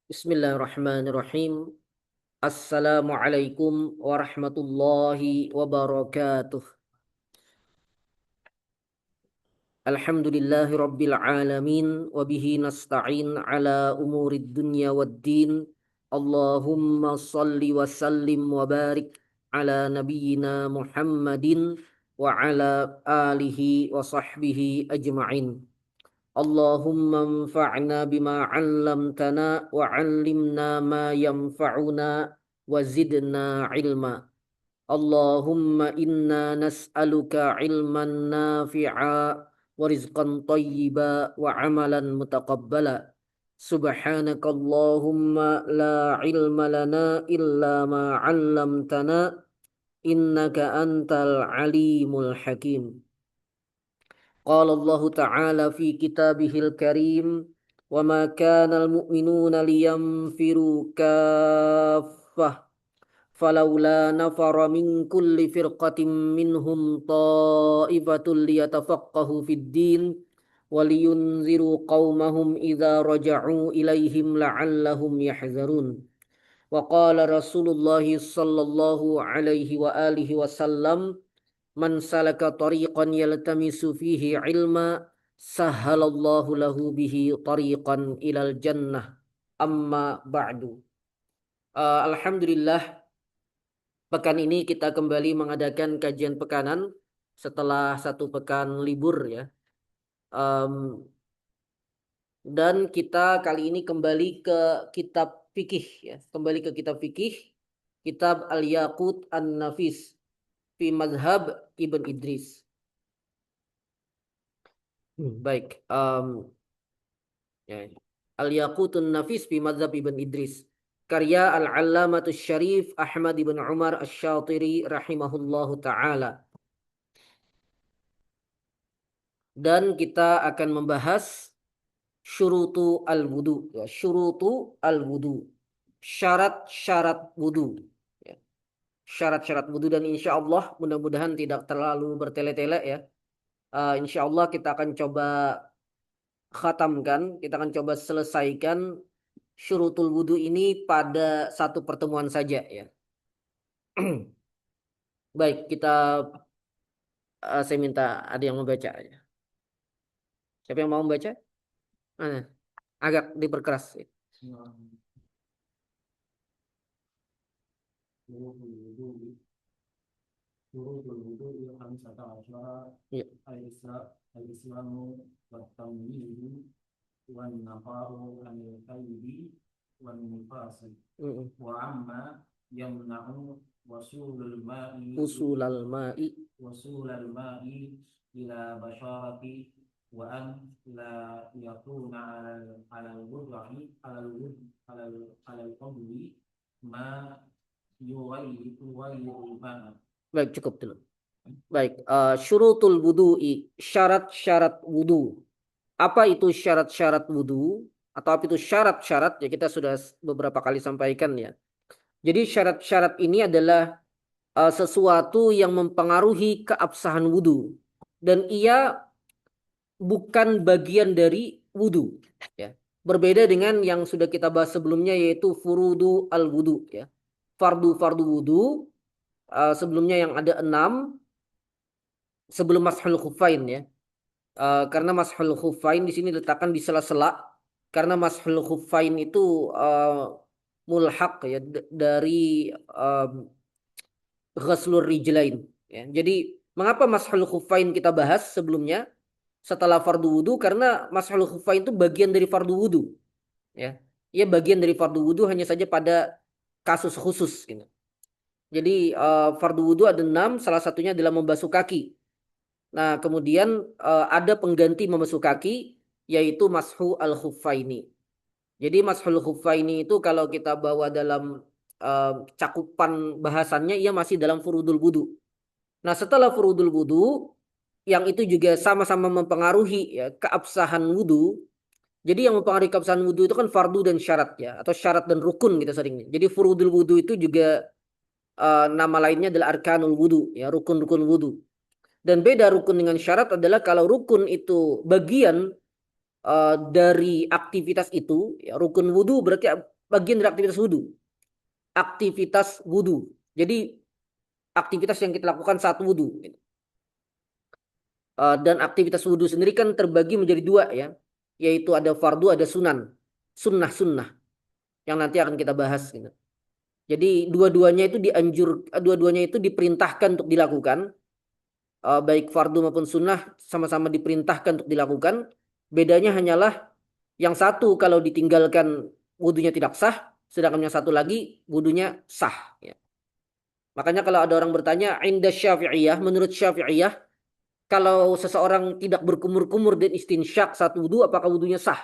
Bismillahirrahmanirrahim. Assalamualaikum warahmatullahi wabarakatuh. Alhamdulillahi rabbil alamin wa bihi nasta'in ala umurid dunya waddin. Allahumma salli wa sallim wa barik ala nabiyyina Muhammadin wa ala alihi wa sahbihi ajma'in. Allahumma anfa'na bima 'allamtana wa 'allimna ma yanfa'una wa zidna ilma. Allahumma inna nas'aluka ilman nafi'a wa rizqan tayyiba wa amalan mutaqabbala. Subhanaka Allahumma la ilma lana illa ma 'allamtana innaka antal alimul hakim. قال الله تعالى في كتابه الكريم وما كان المؤمنون لينفروا كافة فلولا نفر من كل فرقة منهم طائفة ليتفقهوا في الدين ولينذروا قومهم إذا رجعوا إليهم لعلهم يحذرون وقال رسول الله صلى الله عليه وآله وسلم Man salaka tariqan yaltamisu fihi ilma sahhalallahu lahu bihi tariqan ilal jannah. Amma ba'du. Alhamdulillah, pekan ini kita kembali mengadakan kajian pekanan setelah satu pekan libur ya. Dan kita kali ini kembali ke kitab fikih ya. Kembali ke kitab fikih, kitab Al-Yaqut An-Nafis fi Mazhab Ibn Idris. Baik, ya. Al-Yaqutun Nafis fi Madzhab Ibn Idris. Karya Al-Allamatus Syarif Ahmad ibn Umar Asy-Syatiri rahimahullahu taala. Dan kita akan membahas syurutu al-wudu, ya, syurutu al-wudu. Syarat-syarat wudu, ya. Syarat-syarat wudu, dan insya Allah mudah-mudahan tidak terlalu bertele-tele ya. Insya Allah kita akan coba khatamkan, kita akan coba selesaikan syurutul wudu ini pada satu pertemuan saja ya. Baik, saya minta ada yang membaca aja. Siapa yang mau membaca? Agak diperkeras. Ya. Al-Islamu wat-tamyizu wan-nafa'u anil-qaidi wan-nifasi wa amma yamna'u wasulal ma'i ila basharati wa an la yakuna alal qawli ma yughayyiru ma'a. Baik, cukup dulu. Baik, syurutul wudu'i, syarat-syarat wudu. Apa itu syarat-syarat wudu? Atau apa itu syarat-syarat? Ya, kita sudah beberapa kali sampaikan ya. Jadi syarat-syarat ini adalah sesuatu yang mempengaruhi keabsahan wudu. Dan ia bukan bagian dari wudu. Ya. Berbeda dengan yang sudah kita bahas sebelumnya, yaitu furudu al-wudu. Ya. Fardu-fardu wudu. Sebelumnya yang ada 6. Sebelum mashul khuffain ya. Karena mashul khuffain di sini diletakkan di sela-sela, karena mashul khuffain itu mulhaq ya dari ghaslur rijlain ya. Jadi mengapa mashul khuffain kita bahas sebelumnya setelah fardu wudu? Karena mashul khuffain itu bagian dari fardu wudu ya. Ia bagian dari fardu wudu, hanya saja pada kasus khusus gitu. Jadi fardu wudu ada 6, salah satunya adalah membasuh kaki. Nah, kemudian ada pengganti membasuh kaki, yaitu mashu al-khuffaini. Jadi mashul khuffaini itu kalau kita bawa dalam cakupan bahasannya, ia masih dalam furudul wudu. Nah, setelah furudul wudu, yang itu juga sama-sama mempengaruhi ya, keabsahan wudu. Jadi yang mempengaruhi keabsahan wudu itu kan fardu dan syarat ya, atau syarat dan rukun kita seringnya. Jadi furudul wudu itu juga nama lainnya adalah arkanul wudu ya, rukun-rukun wudu. Dan beda rukun dengan syarat adalah kalau rukun itu bagian dari aktivitas itu, ya, rukun wudu berarti bagian dari aktivitas wudhu. Aktivitas wudhu. Jadi aktivitas yang kita lakukan saat wudhu. Dan aktivitas wudhu sendiri kan terbagi menjadi dua ya. Yaitu ada fardu, ada sunan. Sunnah-sunnah. Yang nanti akan kita bahas gitu. Jadi dua-duanya itu diperintahkan untuk dilakukan. Baik fardu maupun sunnah sama-sama diperintahkan untuk dilakukan. Bedanya hanyalah yang satu kalau ditinggalkan wudhunya tidak sah, sedangkan yang satu lagi wudhunya sah. Ya. Makanya kalau ada orang bertanya, inda Syafi'iyah, menurut Syafi'iyah, kalau seseorang tidak berkumur-kumur dan istinsyak saat wudhu, apakah wudhunya sah?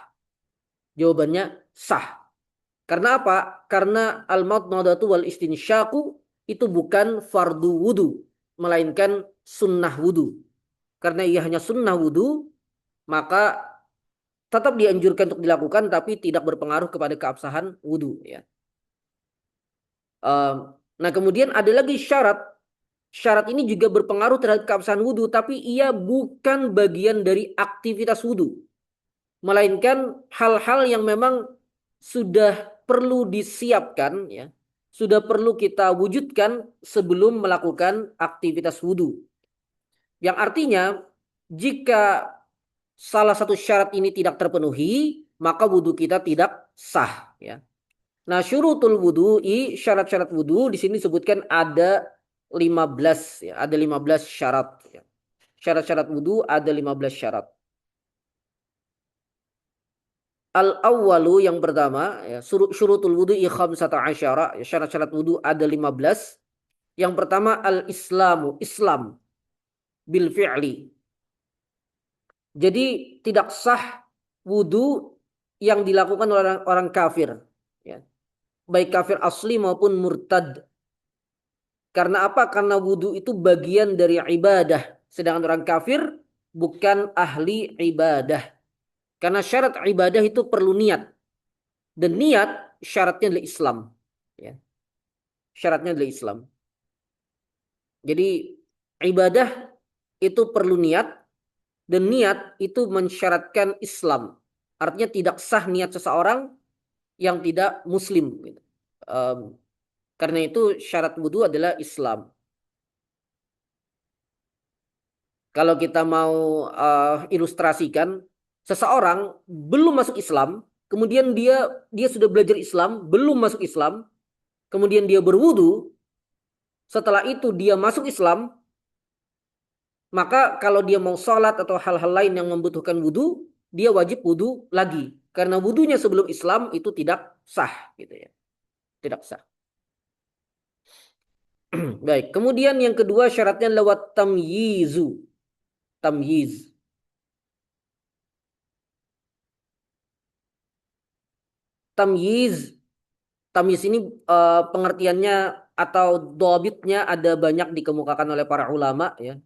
Jawabannya sah. Karena apa? Karena al-madmadatu wal istinsyaku itu bukan fardu wudhu, melainkan sunnah wudhu. Karena ia hanya sunnah wudhu, maka tetap dianjurkan untuk dilakukan, tapi tidak berpengaruh kepada keabsahan wudhu. Ya. Nah kemudian ada lagi syarat. Syarat ini juga berpengaruh terhadap keabsahan wudhu, tapi ia bukan bagian dari aktivitas wudhu. Melainkan hal-hal yang memang sudah perlu disiapkan, ya, sudah perlu kita wujudkan sebelum melakukan aktivitas wudhu. Yang artinya, jika salah satu syarat ini tidak terpenuhi, maka wudhu kita tidak sah. Ya. Nah, syurutul wudhu'i, syarat-syarat wudhu di sini disebutkan ada 15 ya, ada 15 syarat ya. Syarat-syarat wudhu ada 15 syarat. Al-awwalu yang pertama ya, syurutul wudhu'i khamsata asyara, ya, syarat-syarat wudhu ada 15. Yang pertama al-islamu, Islam bil fi'li. Jadi tidak sah wudhu yang dilakukan oleh orang kafir ya. Baik kafir asli maupun murtad. Karena apa? Karena wudhu itu bagian dari ibadah. Sedangkan orang kafir bukan ahli ibadah. Karena syarat ibadah itu perlu niat. Dan niat syaratnya adalah Islam. Ya. Syaratnya adalah Islam. Jadi ibadah itu perlu niat. Dan niat itu mensyaratkan Islam. Artinya tidak sah niat seseorang yang tidak muslim. Karena itu syarat wudhu adalah Islam. Kalau kita mau ilustrasikan, seseorang belum masuk Islam, kemudian dia sudah belajar Islam, belum masuk Islam, kemudian dia berwudu, setelah itu dia masuk Islam, maka kalau dia mau sholat atau hal-hal lain yang membutuhkan wudu, dia wajib wudu lagi. Karena wudunya sebelum Islam itu tidak sah, gitu ya, tidak sah. Baik, kemudian yang kedua syaratnya lewat tamyizu, tamyiz. Tamyiz, tamyiz ini pengertiannya atau dobitnya ada banyak dikemukakan oleh para ulama ya.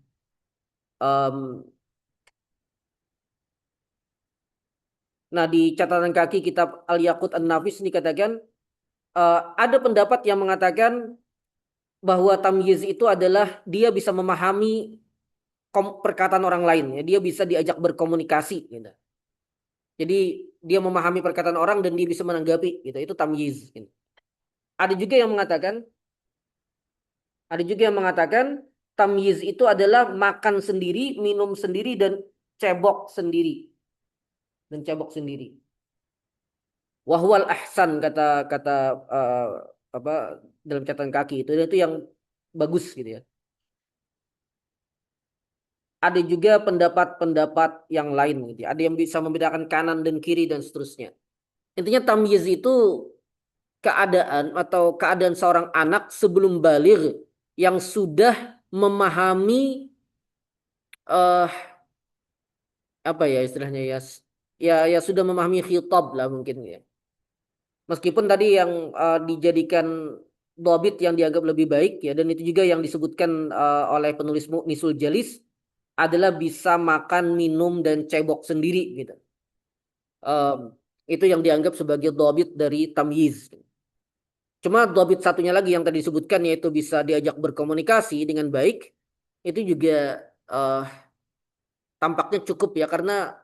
Nah di catatan kaki kitab Al-Yaqut An-Nafis dikatakan ada pendapat yang mengatakan bahwa tamyiz itu adalah dia bisa memahami perkataan orang lain ya, dia bisa diajak berkomunikasi gitu. Jadi dia memahami perkataan orang dan dia bisa menanggapi gitu. Itu tamyiz gitu. Ada juga yang mengatakan tamyiz itu adalah makan sendiri, minum sendiri dan cebok sendiri. Dan cebok sendiri. Wahwal ahsan kata kata apa dalam catatan kaki itu yang bagus gitu ya. Ada juga pendapat-pendapat yang lain gitu ya. Ada yang bisa membedakan kanan dan kiri dan seterusnya. Intinya tamyiz itu keadaan seorang anak sebelum baligh yang sudah memahami eh apa ya istilahnya ya ya sudah memahami khitab lah mungkin ya. Meskipun tadi yang dijadikan dobit yang dianggap lebih baik ya dan itu juga yang disebutkan oleh penulis Mu'nisul Jalis adalah bisa makan, minum dan cebok sendiri gitu. Itu yang dianggap sebagai dobit dari tamyiz. Cuma dobit satunya lagi yang tadi disebutkan yaitu bisa diajak berkomunikasi dengan baik itu juga tampaknya cukup ya karena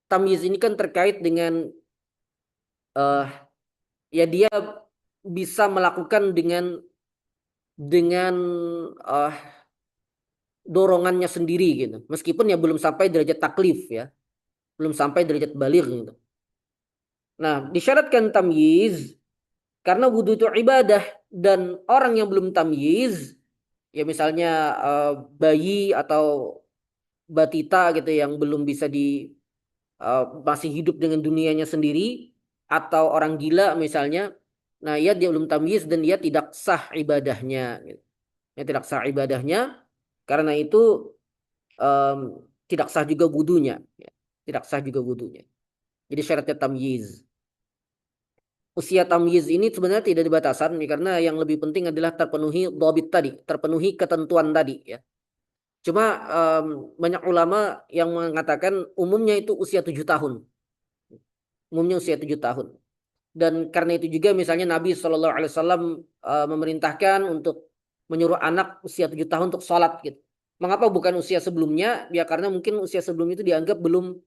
tamyiz ini kan terkait dengan ya dia bisa melakukan dengan eh, dorongannya sendiri gitu. Meskipun ya belum sampai derajat taklif ya, belum sampai derajat baligh gitu. Nah, disyaratkan tamyiz karena wudhu itu ibadah dan orang yang belum tamyiz ya misalnya bayi atau batita gitu yang belum bisa masih hidup dengan dunianya sendiri atau orang gila misalnya. Nah, dia belum tamyiz dan dia tidak sah ibadahnya gitu. Ya, tidak sah ibadahnya karena itu em, tidak sah juga wudunya ya. Tidak sah juga wudunya. Jadi syaratnya tamyiz. Usia tamyiz ini sebenarnya tidak ada batasan nih, karena yang lebih penting adalah terpenuhi dhabit tadi, terpenuhi ketentuan tadi ya. Cuma banyak ulama yang mengatakan umumnya itu usia 7 tahun. Umumnya usia 7 tahun. Dan karena itu juga misalnya Nabi SAW memerintahkan untuk menyuruh anak usia 7 tahun untuk sholat gitu. Mengapa bukan usia sebelumnya? Ya karena mungkin usia sebelum itu dianggap belum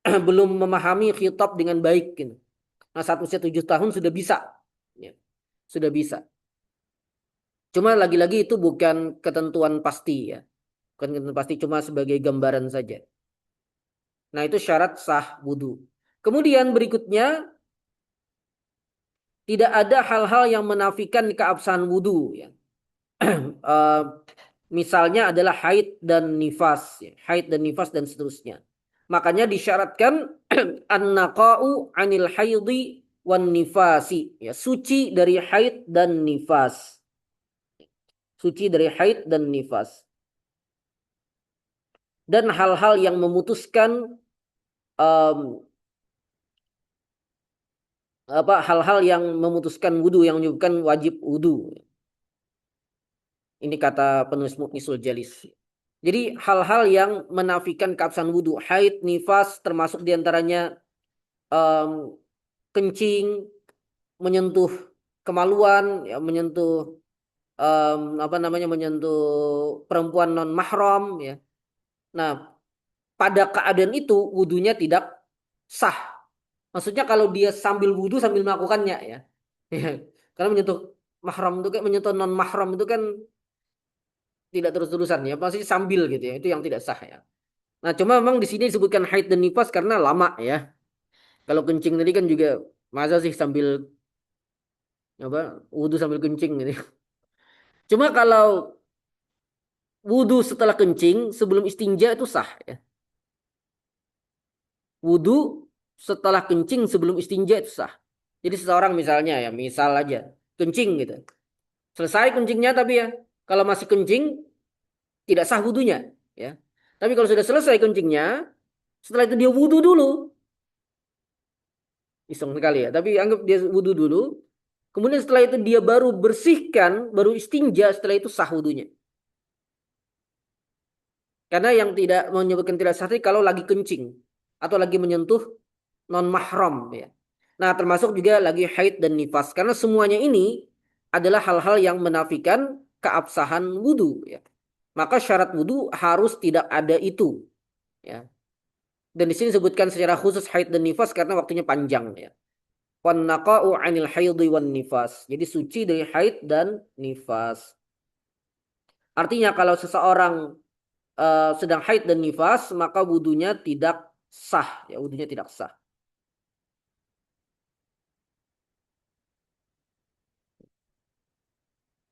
belum memahami khitab dengan baik gitu. Nah, saat usia 7 tahun sudah bisa. Ya, sudah bisa. Cuma lagi-lagi itu bukan ketentuan pasti ya. Bukan ketentuan pasti, cuma sebagai gambaran saja. Nah, itu syarat sah wudhu. Kemudian berikutnya, tidak ada hal-hal yang menafikan keabsahan wudhu ya. Eh, misalnya adalah haid dan nifas ya. Haid dan nifas dan seterusnya. Makanya disyaratkan an-naqa'u 'anil haidhi wan nifasi ya, suci dari haid dan nifas. Suci dari haid dan nifas. Dan hal-hal yang memutuskan em, hal-hal yang memutuskan wudhu, yang menyebutkan wajib wudhu. Ini kata penulis Mukhnisul Jalis. Jadi hal-hal yang menafikan keabsahan wudhu, haid, nifas, termasuk diantaranya em, kencing, menyentuh kemaluan, ya, menyentuh menyentuh perempuan non mahram, ya. Nah, pada keadaan itu wudhunya tidak sah. Maksudnya kalau dia sambil wudhu sambil melakukannya ya. Karena menyentuh mahram itu kan, menyentuh non mahram itu kan tidak terus-terusan ya, pasti sambil gitu ya. Itu yang tidak sah ya. Nah, cuma memang di sini disebutkan haid dan nifas karena lama ya. Kalau kencing tadi kan juga masa sih sambil wudhu sambil kencing gitu. Cuma kalau wudhu setelah kencing sebelum istinja itu sah ya. Wudhu setelah kencing sebelum istinja itu sah. Jadi seseorang misalnya ya, misal aja kencing gitu. Selesai kencingnya tapi ya kalau masih kencing tidak sah wudhunya ya. Tapi kalau sudah selesai kencingnya, setelah itu dia wudhu dulu. Iseng sekali ya. Tapi anggap dia wudhu dulu. Kemudian setelah itu dia baru bersihkan, baru istinja, setelah itu sah wudhunya. Karena yang tidak menyebutkan tidak sah kalau lagi kencing atau lagi menyentuh non mahram ya. Nah, termasuk juga lagi haid dan nifas karena semuanya ini adalah hal-hal yang menafikan keabsahan wudhu ya. Maka syarat wudhu harus tidak ada itu ya. Dan di sini disebutkan secara khusus haid dan nifas karena waktunya panjang ya. Wan naqa'u 'anil haidhi wan nifas. Jadi suci dari haid dan nifas. Artinya kalau seseorang sedang haid dan nifas maka wudhunya tidak sah ya, wudhunya tidak sah.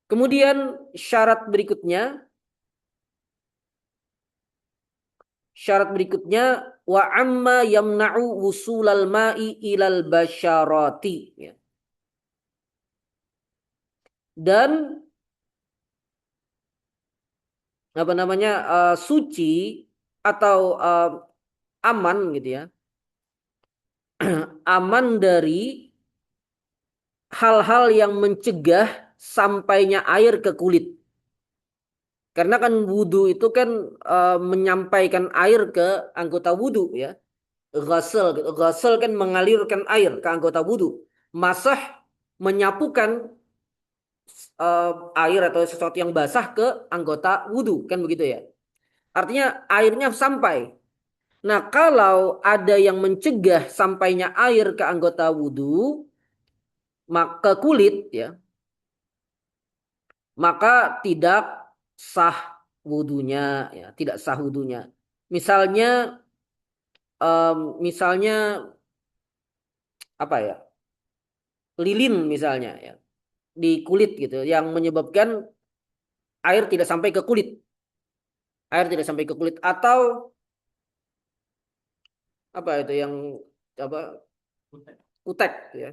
Kemudian syarat berikutnya wa amma yamna'u wusulal ma'i ilal basyarati ya. Dan suci atau aman gitu ya. Aman dari hal-hal yang mencegah sampainya air ke kulit. Karena kan wudhu itu kan menyampaikan air ke anggota wudhu ya. Ghasal gitu. Ghasal kan mengalirkan air ke anggota wudhu. Masah menyapukan air atau sesuatu yang basah ke anggota wudhu kan begitu ya. Artinya airnya sampai. Nah, kalau ada yang mencegah sampainya air ke anggota wudhu, maka kulit ya, maka tidak sah wudunya ya, tidak sah wudunya. Misalnya misalnya apa ya? Lilin misalnya ya, di kulit gitu yang menyebabkan air tidak sampai ke kulit. Air tidak sampai ke kulit atau apa itu yang apa kutek ya,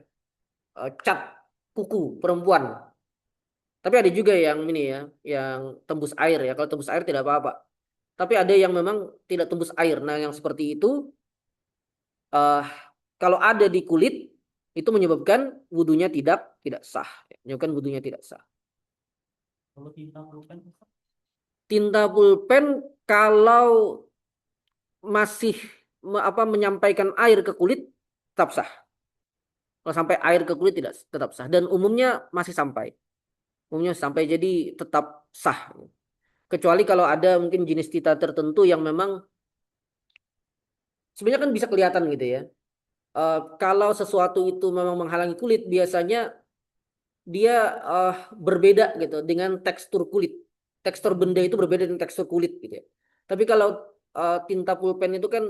cat kuku perempuan. Tapi ada juga yang ini ya, yang tembus air ya. Kalau tembus air tidak apa-apa. Tapi ada yang memang tidak tembus air. Nah, yang seperti itu eh kalau ada di kulit itu menyebabkan wudunya tidak sah. Menyebabkan wudunya tidak sah. Kalau tinta pulpen, Tinta pulpen kalau masih menyampaikan air ke kulit tetap sah. Kalau sampai air ke kulit tidak tetap sah dan umumnya masih sampai. Umumnya sampai jadi tetap sah. Kecuali kalau ada mungkin jenis tinta tertentu yang memang sebenarnya kan bisa kelihatan gitu ya. Kalau sesuatu itu memang menghalangi kulit, biasanya dia berbeda gitu dengan tekstur kulit. Tekstur benda itu berbeda dengan tekstur kulit gitu ya. Tapi kalau tinta pulpen itu kan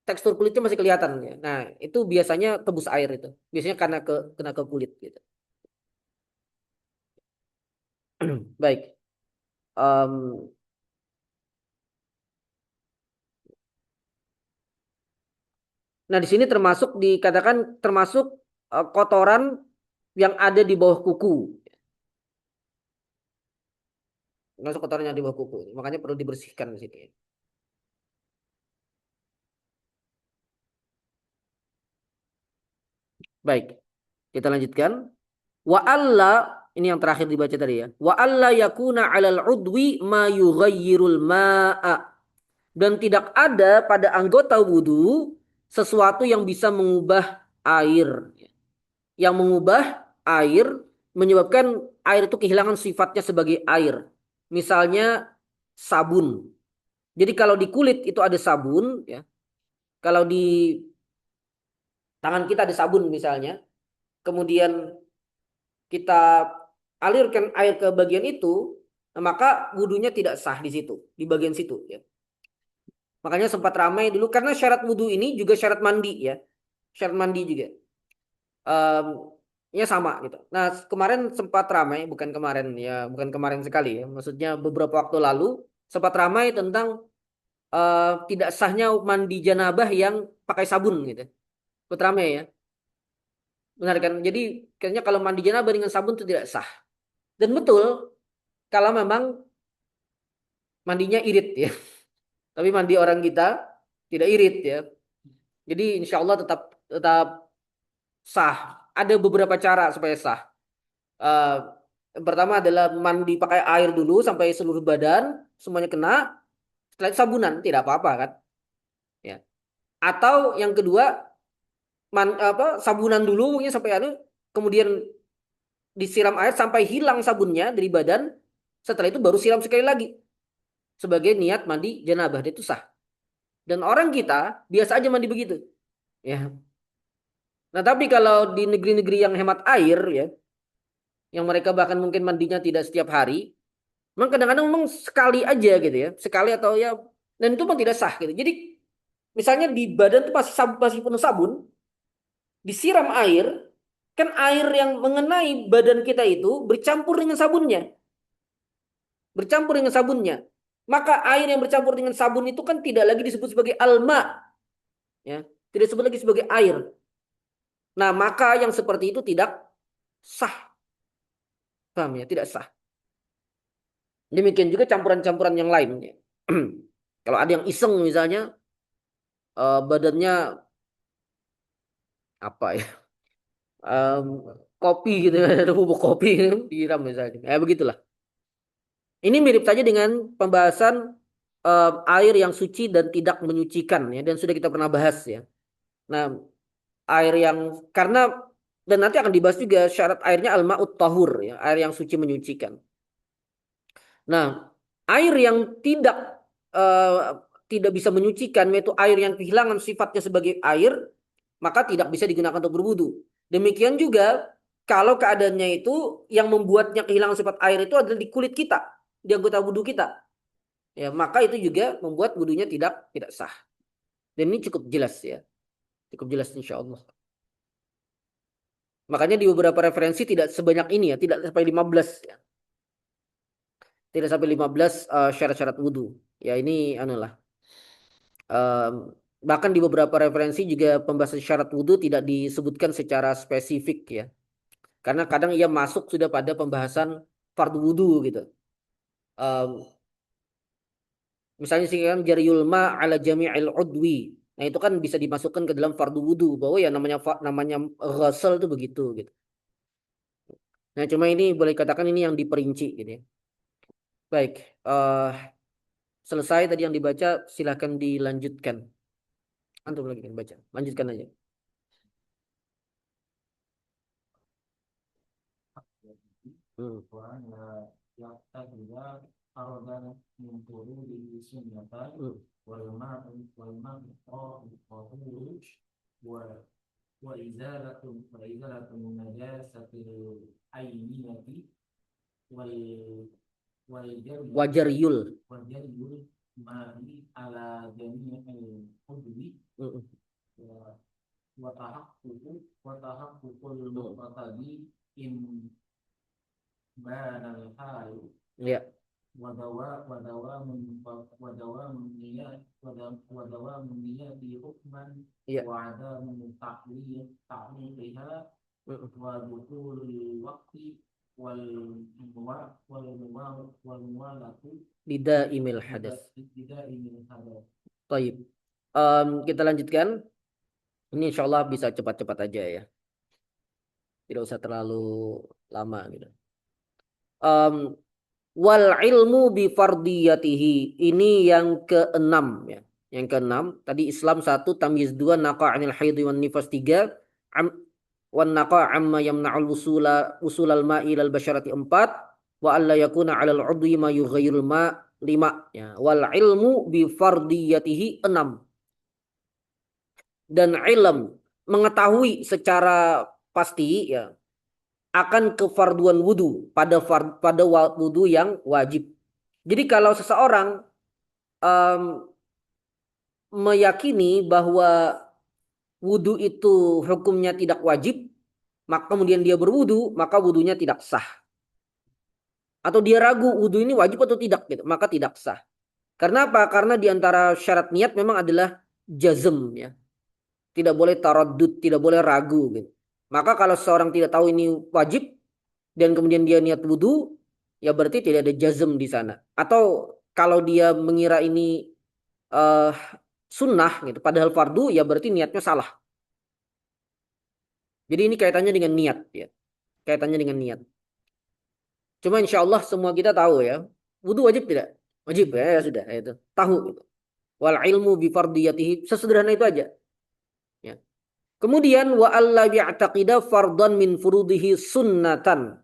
tekstur kulitnya masih kelihatan ya. Nah, itu biasanya tebus air itu. Biasanya karena kena ke kulit gitu. Baik. Em, nah, di sini termasuk dikatakan termasuk kotoran yang ada di bawah kuku. Termasuk kotoran yang di bawah kuku. Makanya perlu dibersihkan di sini. Baik, kita lanjutkan. Wa alla ini yang terakhir dibaca tadi ya. Wa alla yakuna 'alal 'udwi ma yughayyirul ma'a. Dan tidak ada pada anggota wudhu sesuatu yang bisa mengubah air. Yang mengubah air menyebabkan air itu kehilangan sifatnya sebagai air. Misalnya sabun. Jadi kalau di kulit itu ada sabun ya. Kalau di tangan kita ada sabun misalnya, kemudian kita alirkan air ke bagian itu, maka wudhunya tidak sah di situ, di bagian situ ya. Makanya sempat ramai dulu karena syarat wudhu ini juga syarat mandi ya. Syarat mandi juga. Em, ya sama gitu. Nah, kemarin sempat ramai, bukan kemarin ya, bukan kemarin sekali ya. Maksudnya beberapa waktu lalu sempat ramai tentang tidak sahnya mandi janabah yang pakai sabun gitu. Sempat ramai ya. Benar kan? Jadi kayaknya kalau mandi janabah dengan sabun itu tidak sah. Dan betul kalau memang mandinya irit ya. Tapi mandi orang kita tidak irit ya. Jadi insya Allah tetap tetap sah. Ada beberapa cara supaya sah. Eh, yang pertama adalah mandi pakai air dulu sampai seluruh badan semuanya kena. Setelah itu sabunan tidak apa-apa kan? Ya. Atau yang kedua sabunan dulu mungkin sampai kemudian disiram air sampai hilang sabunnya dari badan. Setelah itu baru siram sekali lagi sebagai niat mandi janabah itu sah. Dan orang kita biasa aja mandi begitu. Ya. Nah, tapi kalau di negeri-negeri yang hemat air ya, yang mereka bahkan mungkin mandinya tidak setiap hari, memang kadang-kadang memang sekali aja gitu ya, sekali atau ya, dan itu pun tidak sah gitu. Jadi misalnya di badan itu masih penuh sabun, disiram air, kan air yang mengenai badan kita itu bercampur dengan sabunnya, bercampur dengan sabunnya. Maka air yang bercampur dengan sabun itu kan tidak lagi disebut sebagai alma, ya, tidak disebut lagi sebagai air. Nah, maka yang seperti itu tidak sah, paham ya, tidak sah. Demikian juga campuran-campuran yang lain. Kalau ada yang iseng misalnya badannya apa ya, em, kopi gitu, ada bubuk kopi disiram misalnya. Ya begitulah. Ini mirip saja dengan pembahasan air yang suci dan tidak menyucikan ya, dan sudah kita pernah bahas ya. Nah, air yang karena dan nanti akan dibahas juga syarat airnya al-ma'ut tahur ya, air yang suci menyucikan. Nah, air yang eh, tidak bisa menyucikan, yaitu air yang kehilangan sifatnya sebagai air, maka tidak bisa digunakan untuk berwudu. Demikian juga kalau keadaannya itu yang membuatnya kehilangan sifat air itu adalah di kulit kita, di anggota wudhu kita. Ya, maka itu juga membuat wudhunya tidak sah. Dan ini cukup jelas ya. Cukup jelas insya Allah. Makanya di beberapa referensi tidak sebanyak ini ya, tidak sampai 15 ya. Tidak sampai 15 syarat-syarat wudhu. Ya ini anulah. Bahkan di beberapa referensi juga pembahasan syarat wudhu tidak disebutkan secara spesifik ya. Karena kadang ia masuk sudah pada pembahasan fardu wudhu gitu. Um, Misalnya sih kan jariyul ma ala jami'il udwi. Nah itu kan bisa dimasukkan ke dalam fardu wudhu bahwa ya namanya ghusl itu begitu gitu. Nah cuma ini boleh katakan ini yang diperinci gitu ya. Baik, selesai tadi yang dibaca, silahkan dilanjutkan. Antum lagi kan baca, lanjutkan aja. Hmm. يعتقد فرضا من فروض سنة Hmm. والماء الطهور وإزالة النجاسة العينية وال- والجري Wajariyul. والجري الماء على جميع العضو Hmm. وتحقق المقتضي إن بان الحال Ya, ودوام النيات حكما ya. وعدم تعليقها Hmm. ودخول الوقت والموالة Lidaimil hadas. بدائم الحدث. Taib. Kita lanjutkan. Ini insya Allah bisa cepat-cepat aja ya. Tidak usah terlalu lama gitu. Um, Wal ilmu bi fardiyatihi. Ini yang keenam ya. Yang keenam. Tadi Islam satu, tamyiz dua, naqa' anil haidhi wan nifas tiga, wan naqa' amma yamna'ul usulal ma'i ilal basyarati empat, wa alla yakuna 'alal 'udwi ma yughayyirul ma' lima ya. Wal ilmu bi fardiyatihi enam. Dan ilm mengetahui secara pasti ya akan kefarduan wudu pada wudu yang wajib. Jadi kalau seseorang em, meyakini bahwa wudu itu hukumnya tidak wajib, maka kemudian dia berwudu, maka wudunya tidak sah. Atau dia ragu wudu ini wajib atau tidak gitu, maka tidak sah. Karena apa? Karena di antara syarat niat memang adalah jazm ya. Tidak boleh taraddud, tidak boleh ragu gitu. Maka kalau seorang tidak tahu ini wajib dan kemudian dia niat wudu, ya berarti tidak ada jazm di sana. Atau kalau dia mengira ini uh, sunnah gitu, padahal fardu, ya berarti niatnya salah. Jadi ini kaitannya dengan niat ya, kaitannya dengan niat. Cuma insya Allah semua kita tahu ya, wudu wajib tidak? Wajib ya, ya sudah ya itu. Tahu gitu. Wal ilmu bi fardiyatihi, sesederhana itu aja. Ya. Kemudian wa alla bi'taqida fardan min furudihi sunnatan.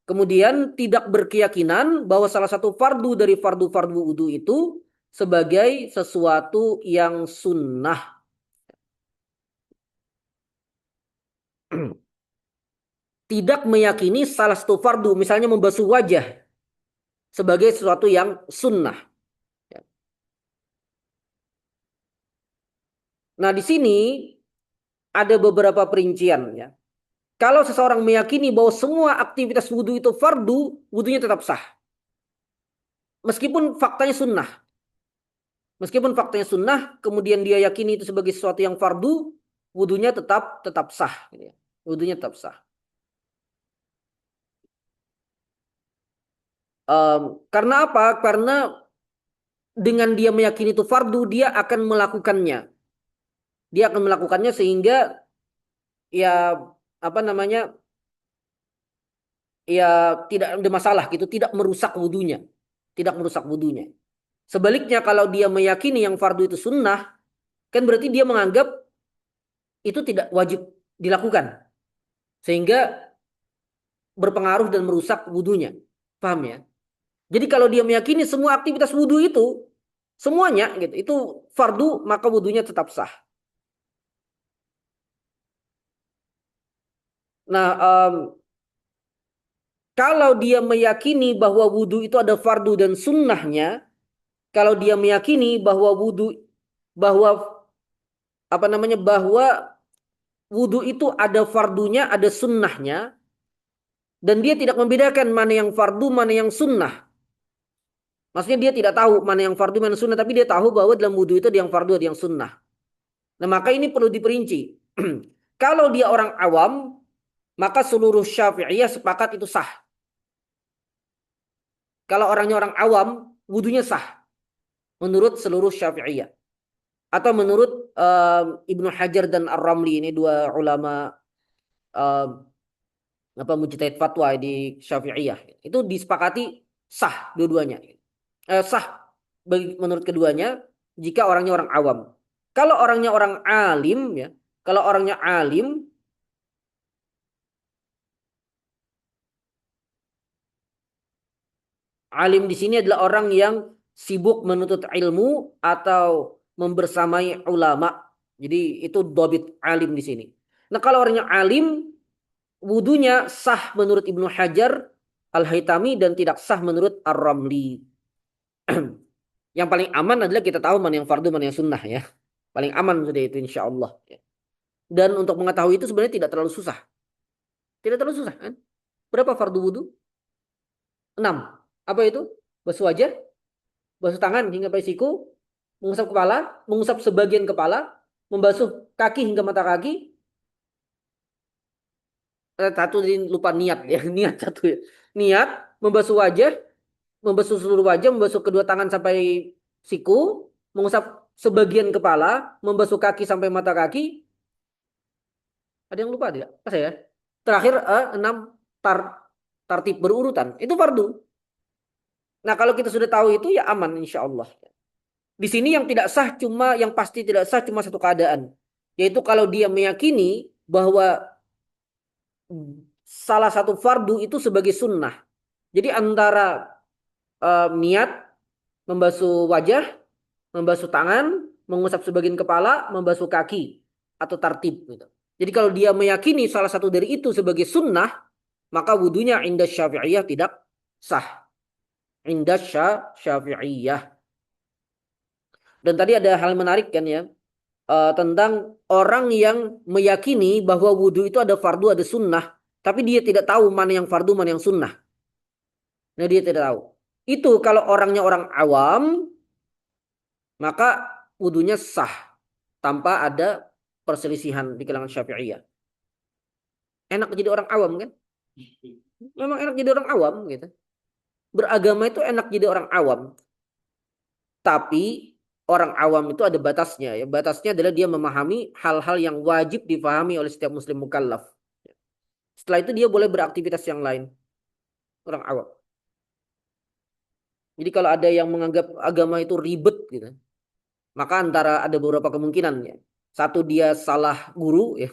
Kemudian tidak berkeyakinan bahwa salah satu fardu dari fardu-fardu wudu itu sebagai sesuatu yang sunnah. Tidak meyakini salah satu fardu, misalnya membasuh wajah, sebagai sesuatu yang sunnah. Nah, di sini ada beberapa perincian ya. Kalau seseorang meyakini bahwa semua aktivitas wudu itu fardu, wudunya tetap sah. Meskipun faktanya sunnah. Meskipun faktanya sunnah, kemudian dia yakini itu sebagai sesuatu yang fardu, wudunya tetap sah. Gitu ya. Wudunya tetap sah. Karena apa? Karena dengan dia meyakini itu fardu, dia akan melakukannya. Dia akan melakukannya sehingga ya apa namanya? Ya tidak ada masalah gitu, tidak merusak wudunya. Tidak merusak wudunya. Sebaliknya kalau dia meyakini yang fardu itu sunnah, kan berarti dia menganggap itu tidak wajib dilakukan. Sehingga berpengaruh dan merusak wudunya. Paham ya? Jadi kalau dia meyakini semua aktivitas wudu itu semuanya gitu, itu fardu, maka wudunya tetap sah. Nah, kalau dia meyakini bahwa wudhu itu ada fardu dan sunnahnya, kalau dia meyakini bahwa bahwa apa namanya, bahwa wudhu itu ada fardunya, ada sunnahnya, dan dia tidak membedakan mana yang fardu, mana yang sunnah. Maksudnya dia tidak tahu mana yang fardu, mana sunnah, tapi dia tahu bahwa dalam wudhu itu ada yang fardu, ada yang sunnah. Nah, maka ini perlu diperinci. Kalau dia orang awam, maka seluruh Syafi'iyah sepakat itu sah. Kalau orangnya orang awam, wudhunya sah menurut seluruh Syafi'iyah. Atau menurut Ibnu Hajar dan Ar-Ramli, ini dua ulama uh, apa mujtahid fatwa di Syafi'iyah. Itu disepakati sah dua-duanya. Sah menurut keduanya jika orangnya orang awam. Kalau orangnya orang alim ya, kalau orangnya alim di sini adalah orang yang sibuk menuntut ilmu atau membersamai ulama. Jadi itu dobit alim di sini. Nah, kalau orangnya alim, wudunya sah menurut Ibnu Hajar Al-Haytami dan tidak sah menurut Ar-Ramli. Yang paling aman adalah kita tahu mana yang fardu, mana yang sunnah ya. Paling aman sudah itu insya Allah. Dan untuk mengetahui itu sebenarnya tidak terlalu susah. Tidak terlalu susah kan? Berapa fardu wudu? 6. Apa itu? Basuh wajah, basuh tangan hingga pai siku, mengusap kepala, mengusap sebagian kepala, membasuh kaki hingga mata kaki. Satu lupa niat ya, niat satu ya. Niat, membasuh wajah, membasuh seluruh wajah, membasuh kedua tangan sampai siku, mengusap sebagian kepala, membasuh kaki sampai mata kaki. Ada yang lupa tidak? Pas ya. Terakhir 6 tartib berurutan. Itu fardu. Nah, kalau kita sudah tahu itu ya aman insya Allah. Di sini yang tidak sah cuma yang pasti tidak sah cuma satu keadaan, yaitu kalau dia meyakini bahwa salah satu fardu itu sebagai sunnah. Jadi antara niat membasuh wajah, membasuh tangan, mengusap sebagian kepala, membasuh kaki atau tartib gitu. Jadi kalau dia meyakini salah satu dari itu sebagai sunnah, maka wudhunya indah Syafi'iyah tidak sah. Indah Syafi'iyah. Dan tadi ada hal menarik kan ya, tentang orang yang meyakini bahwa wudhu itu ada fardu, ada sunnah, tapi dia tidak tahu mana yang fardu, mana yang sunnah. Nah, dia tidak tahu. Itu kalau orangnya orang awam, maka wudhunya sah tanpa ada perselisihan di kalangan Syafi'iyah. Enak jadi orang awam kan? Memang enak jadi orang awam gitu. Beragama itu enak jadi orang awam. Tapi orang awam itu ada batasnya ya. Batasnya adalah dia memahami hal-hal yang wajib difahami oleh setiap muslim mukallaf. Setelah itu dia boleh beraktivitas yang lain. Orang awam. Jadi kalau ada yang menganggap agama itu ribet gitu, maka antara ada beberapa kemungkinan ya. Satu, dia salah guru ya.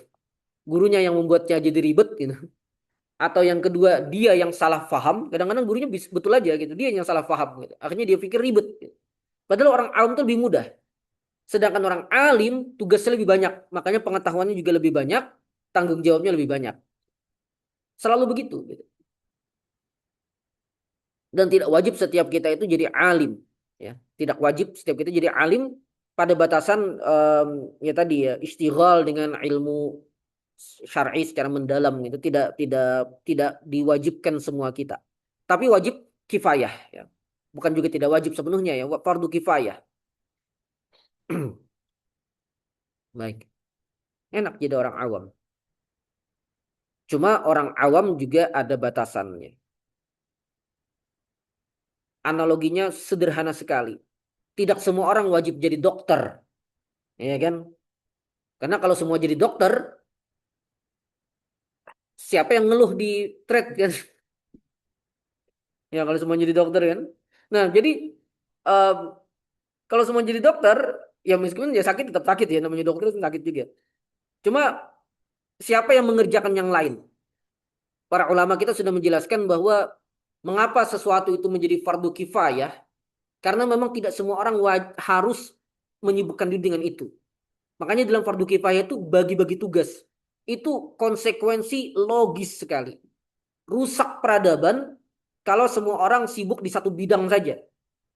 Gurunya yang membuatnya jadi ribet gitu. Atau yang kedua, dia yang salah faham. Kadang-kadang gurunya betul aja gitu. Dia yang salah faham gitu. Akhirnya dia pikir ribet gitu. Padahal orang awam itu lebih mudah. Sedangkan orang alim tugasnya lebih banyak. Makanya pengetahuannya juga lebih banyak. Tanggung jawabnya lebih banyak. Selalu begitu gitu. Dan tidak wajib setiap kita itu jadi alim ya, tidak wajib setiap kita jadi alim pada batasan ya tadi ya, istighal dengan ilmu syar'i secara mendalam gitu, tidak diwajibkan semua kita, tapi wajib kifayah ya, bukan juga tidak wajib sepenuhnya ya, fardu kifayah. Baik, enak jadi orang awam, cuma orang awam juga ada batasannya. Analoginya sederhana sekali. Tidak semua orang wajib jadi dokter. Ya kan? Karena kalau semua jadi dokter, siapa yang ngeluh di thread kan? Ya kalau semua jadi dokter kan. Nah, jadi um, kalau semua jadi dokter, ya meskipun ya sakit tetap sakit ya, namanya dokter itu sakit juga. Cuma siapa yang mengerjakan yang lain? Para ulama kita sudah menjelaskan bahwa mengapa sesuatu itu menjadi fardu kifayah, karena memang tidak semua orang harus menyibukkan diri dengan itu. Makanya dalam fardu kifayah itu bagi-bagi tugas. itu konsekuensi logis sekali. Rusak peradaban kalau semua orang sibuk di satu bidang saja.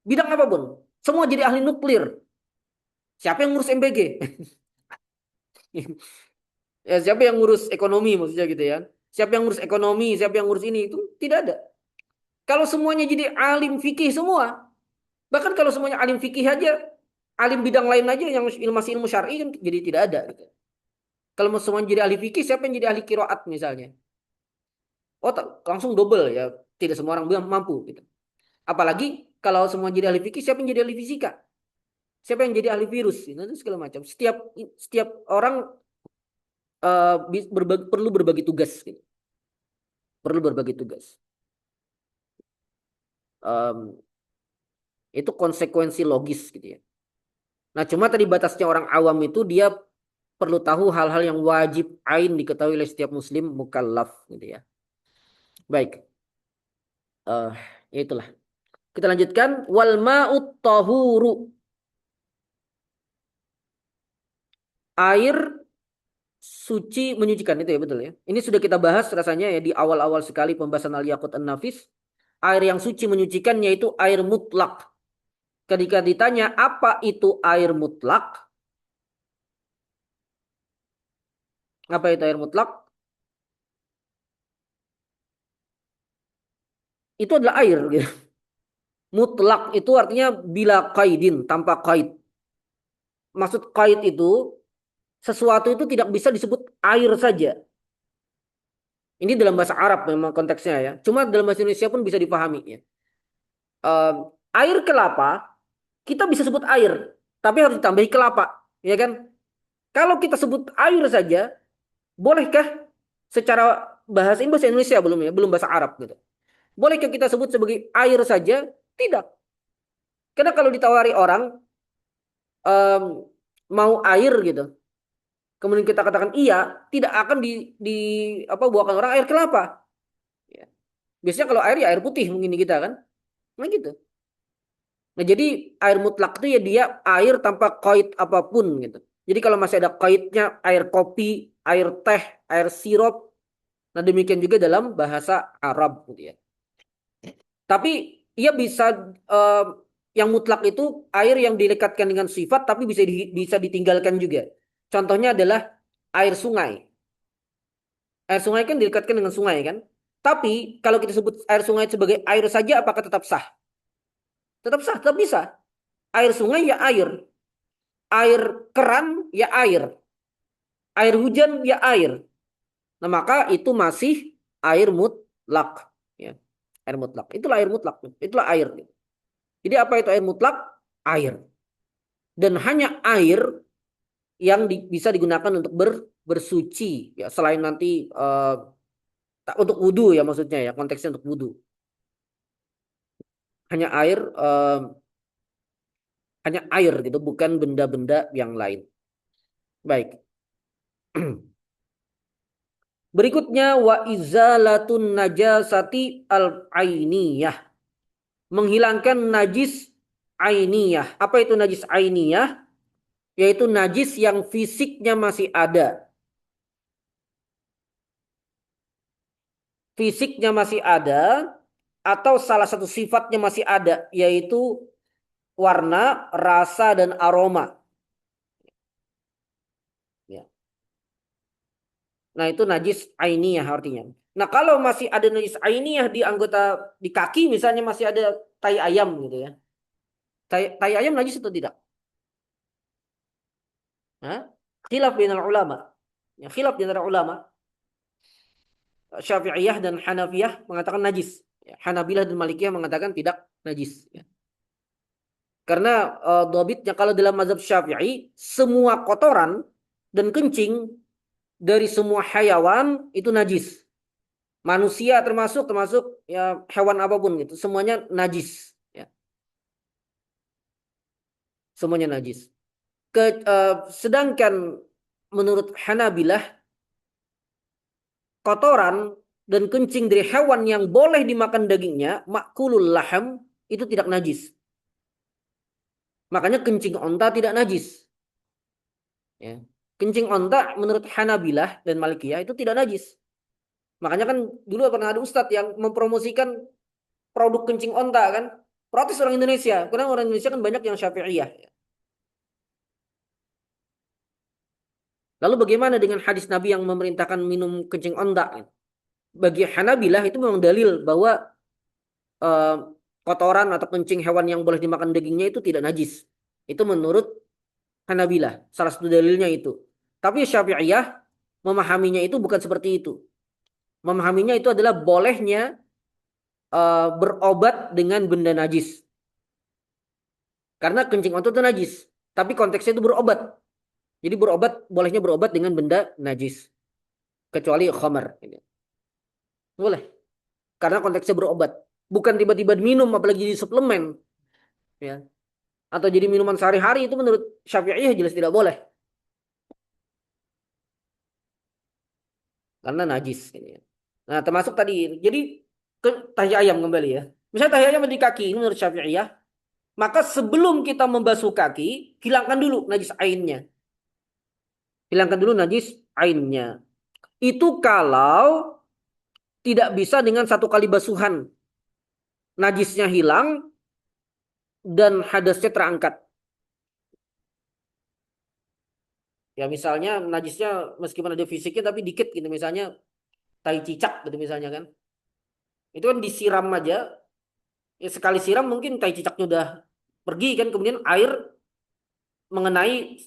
Bidang apapun. Semua jadi ahli nuklir. Siapa yang ngurus MBG? Ya, siapa yang ngurus ekonomi maksudnya gitu ya. Siapa yang ngurus ekonomi, siapa yang ngurus ini itu tidak ada. Kalau semuanya jadi alim fikih semua, bahkan kalau semuanya alim fikih aja, alim bidang lain aja yang masih ilmu syar'i kan jadi tidak ada gitu. Kalau mau semuanya jadi ahli fikih, siapa yang jadi ahli kiroat misalnya? Oh, langsung double ya. Tidak semua orang mampu gitu. Apalagi kalau semua jadi ahli fikih, siapa yang jadi ahli fisika? Siapa yang jadi ahli virus? Itu segala macam. Setiap orang perlu berbagi tugas gitu. Perlu berbagi tugas. Em, itu konsekuensi logis gitu ya. Nah, cuma tadi batasnya orang awam itu dia perlu tahu hal-hal yang wajib ain diketahui oleh setiap muslim mukallaf gitu ya. Baik. Eh ya itulah. Kita lanjutkan wal ma'ut tahuru. Air suci menyucikan itu ya betul ya. Ini sudah kita bahas rasanya ya di awal-awal sekali pembahasan Al-Yaqut An-Nafis. Air yang suci menyucikan yaitu air mutlak. Ketika ditanya apa itu air mutlak? Apa itu air mutlak? Itu adalah air gitu. Mutlak itu artinya bila kaidin, tanpa kaid. Maksud kaid itu sesuatu itu tidak bisa disebut air saja. Ini dalam bahasa Arab memang konteksnya ya. Cuma dalam bahasa Indonesia pun bisa dipahami ya. Eh, air kelapa kita bisa sebut air, tapi harus ditambahi kelapa, ya kan? Kalau kita sebut air saja, bolehkah secara bahasa ini bahasa Indonesia belum ya, belum bahasa Arab gitu. Bolehkah kita sebut sebagai air saja? Tidak. Karena kalau ditawari orang em, mau air gitu, kemudian kita katakan iya, tidak akan di apa buahkan orang air kelapa. Ya. Biasanya kalau air ya air putih mungkin di kita kan, nah gitu. Nah jadi air mutlak itu ya dia air tanpa kait apapun gitu. Jadi kalau masih ada kaitnya air kopi, air teh, air sirup, nah demikian juga dalam bahasa Arab gitu ya. Tapi ia bisa eh, yang mutlak itu air yang dilekatkan dengan sifat tapi bisa ditinggalkan juga. Contohnya adalah air sungai. Air sungai kan dilekatkan dengan sungai kan. Tapi kalau kita sebut air sungai sebagai air saja apakah tetap sah? Tetap sah, tetap bisa. Air sungai ya air. Air keran ya air. Air hujan ya air. Nah, maka itu masih air mutlak. Ya. Air mutlak. Itulah air mutlak. Itulah air. Jadi apa itu air mutlak? Air. Dan hanya air yang bisa digunakan untuk bersuci. Ya, selain nanti untuk wudhu ya maksudnya ya. Konteksnya untuk wudhu. Hanya air, hanya air gitu. Bukan benda-benda yang lain. Baik. Berikutnya wa izalatun najasati al-ainiyah. Menghilangkan najis ainiyah. Apa itu najis ainiyah? Yaitu najis yang fisiknya masih ada. Fisiknya masih ada atau salah satu sifatnya masih ada yaitu warna, rasa dan aroma. Ya. Nah, itu najis ainiyah artinya. Nah, kalau masih ada najis ainiyah di anggota di kaki misalnya masih ada tai ayam gitu ya. Tai ayam najis atau tidak? Hah? Khilaf binal ulama. Ya, khilaf di antara ulama. Syafi'iyah dan Hanafiyah mengatakan najis. Ya, Hanabilah dan Malikiyah mengatakan tidak najis. Ya. Karena dobitnya kalau dalam mazhab Syafi'i semua kotoran dan kencing dari semua hayawan itu najis. Manusia termasuk ya hewan apapun gitu, semuanya najis. Ya, semuanya najis. Sedangkan menurut Hanabilah kotoran dan kencing dari hewan yang boleh dimakan dagingnya, makulul laham, itu tidak najis. Makanya kencing onta tidak najis. Ya. Kencing onta menurut Hanabilah dan Malikiyah itu tidak najis. Makanya kan dulu pernah ada ustadz yang mempromosikan produk kencing onta kan. Protes orang Indonesia. Karena orang Indonesia kan banyak yang Syafi'iyah. Lalu bagaimana dengan hadis Nabi yang memerintahkan minum kencing onta? Bagi Hanabilah itu memang dalil bahwa eh, kotoran atau kencing hewan yang boleh dimakan dagingnya itu tidak najis. Itu menurut Hanabilah. Salah satu dalilnya itu. Tapi Syafi'iyah memahaminya itu bukan seperti itu. Memahaminya itu adalah bolehnya berobat dengan benda najis. Karena kencing onta itu najis. Tapi konteksnya itu berobat. Jadi bolehnya berobat dengan benda najis. Kecuali khamar. Boleh. Karena konteksnya berobat. Bukan tiba-tiba minum apalagi di suplemen. Ya. Atau jadi minuman sehari-hari itu menurut Syafi'iyah jelas tidak boleh. Karena najis. Nah termasuk tadi. Jadi ke tahi ayam kembali ya. Misalnya tahi ayam di kaki ini menurut Syafi'iyah. Maka sebelum kita membasuh kaki. Hilangkan dulu najis ainnya. Hilangkan dulu najis ainnya. Itu kalau tidak bisa dengan satu kali basuhan. Najisnya hilang dan hadasnya terangkat. Ya misalnya najisnya meskipun ada fisiknya tapi dikit gitu. Misalnya tai cicak gitu misalnya kan. Itu kan disiram aja. Ya sekali siram mungkin tai cicaknya udah pergi kan. Kemudian air mengenai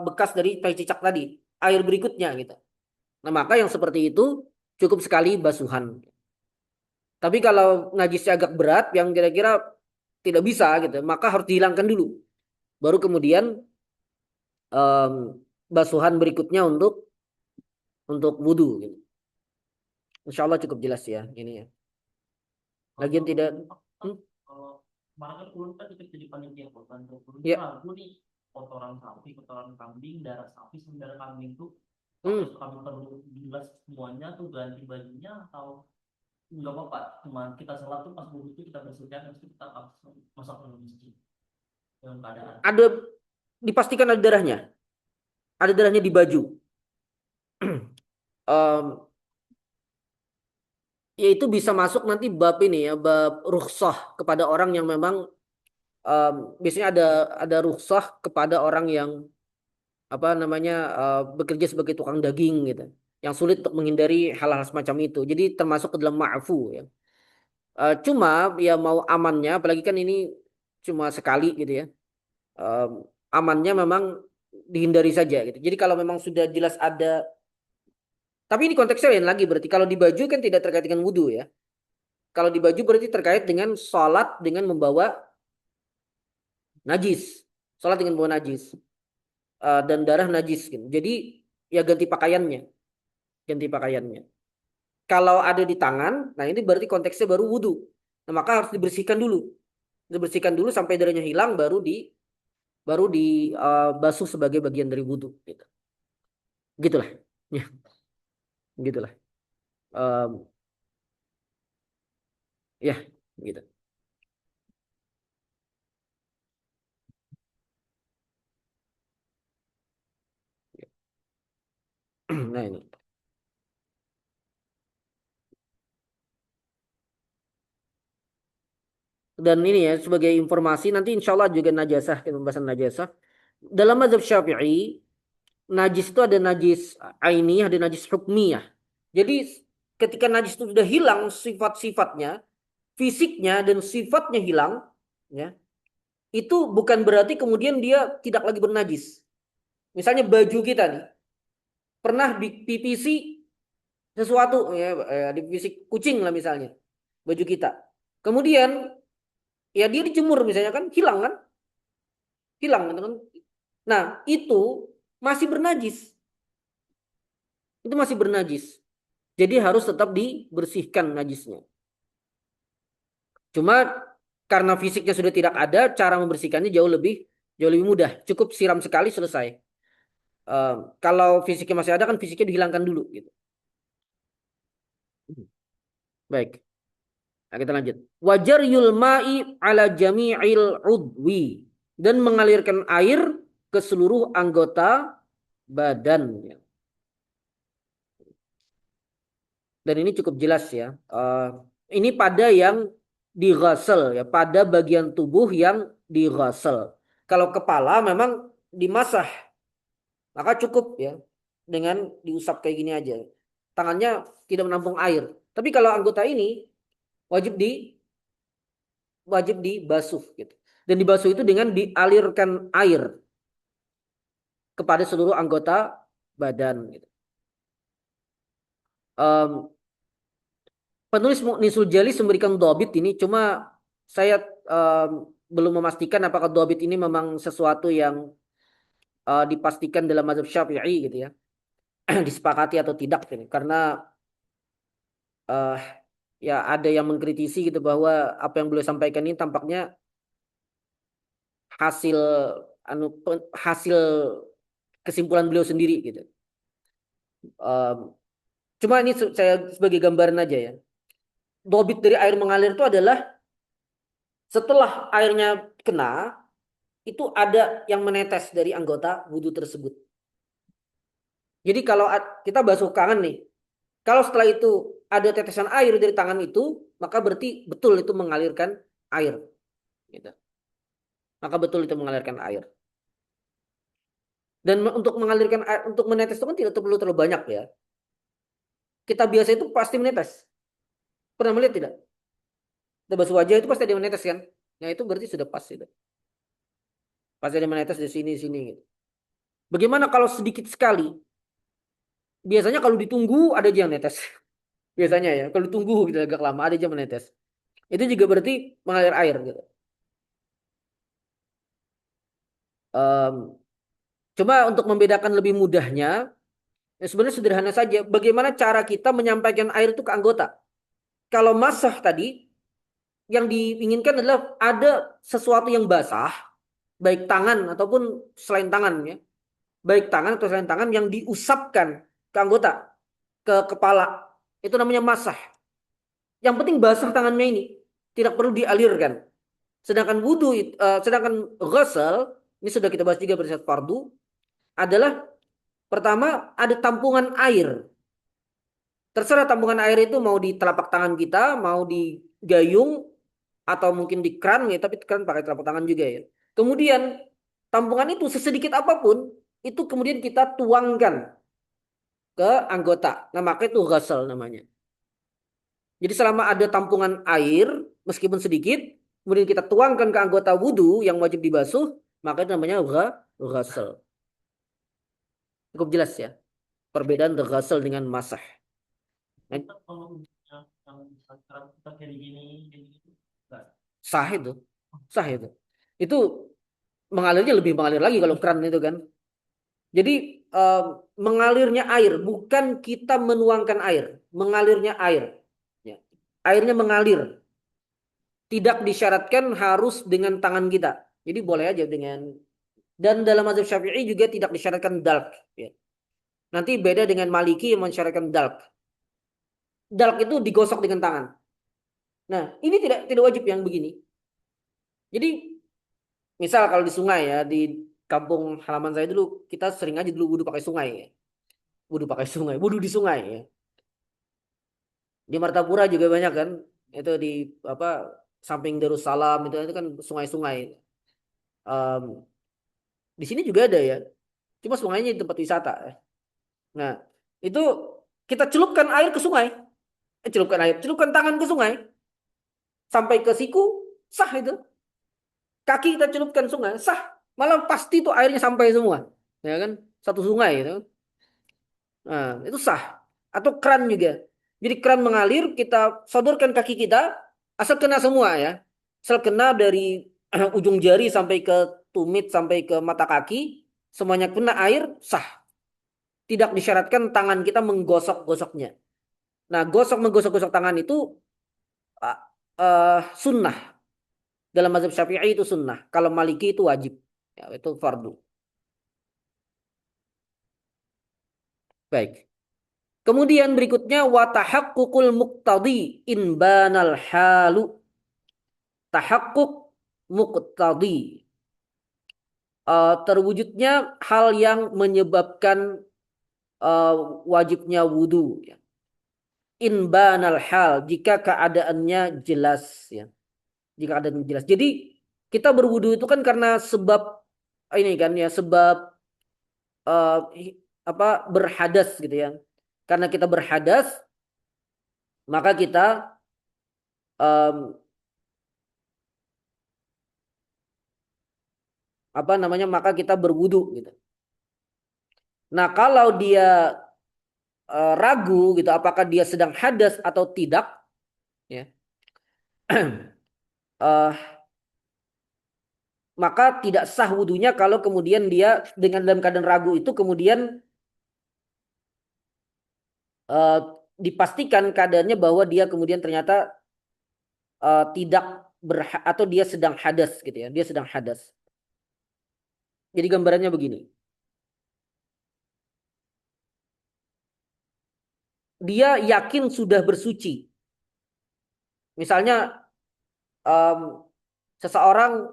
bekas dari tai cicak tadi. Air berikutnya gitu. Nah maka yang seperti itu cukup sekali basuhan. Tapi kalau najisnya agak berat yang kira-kira tidak bisa gitu. Maka harus dihilangkan dulu. Baru kemudian em, basuhan berikutnya untuk wudhu gitu. Insya Allah cukup jelas ya ini ya. Lagian tidak. Hmm? Kalau kemarin kan ulun kan ikut jadi panitia korban ulun Ya. ragu nih kotoran sapi, kotoran kambing, darah sapi sama darah kambing tuh Hmm. kami perlu jelas semuanya tuh ganti bajunya atau nggak apa-apa, cuman kita sholat tuh pas wudhu itu kita bersihkan terus kita masak dulu masjid dalam keadaan Ada dipastikan ada darahnya. Ada darahnya di baju. Em, Yaitu bisa masuk nanti bab ini ya, bab rukhsah kepada orang yang memang biasanya ada rukhsah kepada orang yang apa namanya bekerja sebagai tukang daging gitu. Yang sulit untuk menghindari hal-hal semacam itu. Jadi termasuk ke dalam ma'fu ya. Cuma ya mau amannya apalagi kan ini cuma sekali gitu ya. Em, Amannya memang dihindari saja gitu. Jadi kalau memang sudah jelas ada. Tapi ini konteksnya lain lagi berarti. Kalau di baju kan tidak terkait dengan wudhu ya. Kalau di baju berarti terkait dengan sholat dengan membawa najis. Sholat dengan membawa najis. Dan darah najis gitu. Jadi ya ganti pakaiannya. Ganti pakaiannya. Kalau ada di tangan, nah ini berarti konteksnya baru wudhu. Nah, maka harus dibersihkan dulu. Dibersihkan dulu sampai darahnya hilang baru dibasuh sebagai bagian dari wudhu. Gitu. Gitulah. Ya, gitulah. Em, ya, gitu. Nah ini. Dan ini ya sebagai informasi nanti insya Allah juga najasah, pembahasan najasah. Dalam mazhab Syafi'i, najis itu ada najis aini, ada najis hukmiyah. Jadi ketika najis itu sudah hilang sifat-sifatnya, fisiknya dan sifatnya hilang, ya, itu bukan berarti kemudian dia tidak lagi bernajis. Misalnya baju kita nih, pernah dipipisi sesuatu, ya, dipipisi kucing lah misalnya, baju kita. Kemudian ya dia dijemur misalnya kan, hilang teman. Nah itu masih bernajis, itu masih bernajis. Jadi harus tetap dibersihkan najisnya. Cuma karena fisiknya sudah tidak ada, cara membersihkannya jauh lebih mudah. Cukup siram sekali selesai. Kalau fisiknya masih ada kan fisiknya dihilangkan dulu gitu. Baik, nah, kita lanjut. Wajar yulma'i ala jami'il udwi dan mengalirkan air ke seluruh anggota badan. Ya. Dan ini cukup jelas ya. Ini pada yang dighasal ya, pada bagian tubuh yang dighasal. Kalau kepala memang dimasah, maka cukup ya dengan diusap kayak gini aja. Tangannya tidak menampung air. Tapi kalau anggota ini wajib wajib dibasuh gitu. Dan dibasuh itu dengan dialirkan air kepada seluruh anggota badan gitu. Em, Penulis Mu'nisul Jalis memberikan dhabit ini, cuma saya belum memastikan apakah dhabit ini memang sesuatu yang dipastikan dalam mazhab Syafi'i gitu ya. Disepakati atau tidak ini. Karena eh, ya ada yang mengkritisi gitu bahwa apa yang beliau sampaikan ini tampaknya hasil hasil kesimpulan beliau sendiri gitu. Em, Cuma ini saya sebagai gambaran aja ya. Dhabit dari air mengalir itu adalah setelah airnya kena, itu ada yang menetes dari anggota wudhu tersebut. Jadi kalau kita basuh tangan nih, kalau setelah itu ada tetesan air dari tangan itu, maka berarti betul itu mengalirkan air. Gitu. Maka betul itu mengalirkan air. Dan untuk mengalirkan air, untuk menetes itu kan tidak perlu terlalu banyak ya. Kita biasa itu pasti menetes. Pernah melihat tidak? Kita basuh wajah itu pasti ada yang menetes kan? Nah itu berarti sudah pas itu. Pasti ada yang menetes di sini sini. Gitu. Bagaimana kalau sedikit sekali? Biasanya kalau ditunggu ada aja yang netes. Biasanya ya, kalau ditunggu gitu agak lama ada aja menetes. Itu juga berarti mengalir air gitu. Em, Cuma untuk membedakan lebih mudahnya, ya sebenarnya sederhana saja. Bagaimana cara kita menyampaikan air itu ke anggota? Kalau masah tadi, yang diinginkan adalah ada sesuatu yang basah, baik tangan ataupun selain tangan ya, baik tangan atau selain tangan yang diusapkan ke anggota, ke kepala. Itu namanya masah. Yang penting basah tangannya ini, tidak perlu dialirkan. Sedangkan sedangkan ghusl, ini sudah kita bahas juga pada saat fardu, adalah pertama ada tampungan air. Terserah tampungan air itu mau di telapak tangan kita, mau di gayung, atau mungkin di kran ya, tapi kran pakai telapak tangan juga ya. Kemudian tampungan itu sesedikit apapun, itu kemudian kita tuangkan ke anggota. Nah, maka itu ghusl namanya. Jadi selama ada tampungan air, meskipun sedikit, kemudian kita tuangkan ke anggota wudhu yang wajib dibasuh, maka itu namanya ghusl. Cukup jelas ya. Perbedaan ghusl dengan masah. Nah, Kita kalau yang sekarang kita kayak gini, enggak. sah itu. Sah itu. Itu mengalirnya lebih mengalir lagi kalau keran itu kan. Jadi eh, mengalirnya air, bukan kita menuangkan air. Mengalirnya air. Ya. Airnya mengalir. Tidak disyaratkan harus dengan tangan kita. Jadi boleh aja dengan, dan dalam mazhab Syafi'i juga tidak disyaratkan dalk. Ya. Nanti beda dengan Maliki yang mensyaratkan dalk. Dalk itu digosok dengan tangan. Nah, ini tidak wajib yang begini. Jadi, misal kalau di sungai ya, di kampung halaman saya dulu, kita sering aja dulu wudhu pakai sungai ya. Wudhu pakai sungai, wudhu di sungai ya. Di Martapura juga banyak kan. Itu di apa samping Darussalam itu kan sungai-sungai. Em, di sini juga ada ya. Cuma sungainya di tempat wisata ya. Nah, itu kita celupkan air ke sungai. Celupkan tangan ke sungai sampai ke siku, sah itu. Kaki kita celupkan sungai, sah. Malah pasti itu airnya sampai semua. Ya kan? Satu sungai itu. Nah, itu sah. Atau keran juga. Jadi keran mengalir, kita sodorkan kaki kita, asal kena semua ya. Asal kena dari ujung jari sampai ke tumit, sampai ke mata kaki, semuanya kena air, sah. Tidak disyaratkan tangan kita menggosok-gosoknya. Nah, menggosok-gosok tangan itu uh, sunnah. Dalam mazhab Syafi'i itu sunnah. Kalau Maliki itu wajib. Ya, itu fardu. Baik. Kemudian berikutnya wa tahaqqukul muqtadi in banal halu. Tahaqquk muqtadi. terwujudnya hal yang menyebabkan eh, wajibnya wudhu. Ya. In banal hal, jika keadaannya jelas. Ya. Jika keadaannya jelas. Jadi kita berwudhu itu kan karena sebab ini kan ya, sebab eh, apa berhadas gitu ya. Karena kita berhadas, maka kita em, apa namanya? Maka kita berwudhu gitu. Nah, kalau dia ragu gitu, apakah dia sedang hadas atau tidak, ya, eh, maka tidak sah wudhunya kalau kemudian dia dengan dalam keadaan ragu itu kemudian eh, dipastikan keadaannya bahwa dia kemudian ternyata tidak atau dia sedang hadas gitu ya, dia sedang hadas. Jadi gambarannya begini, dia yakin sudah bersuci, misalnya em, seseorang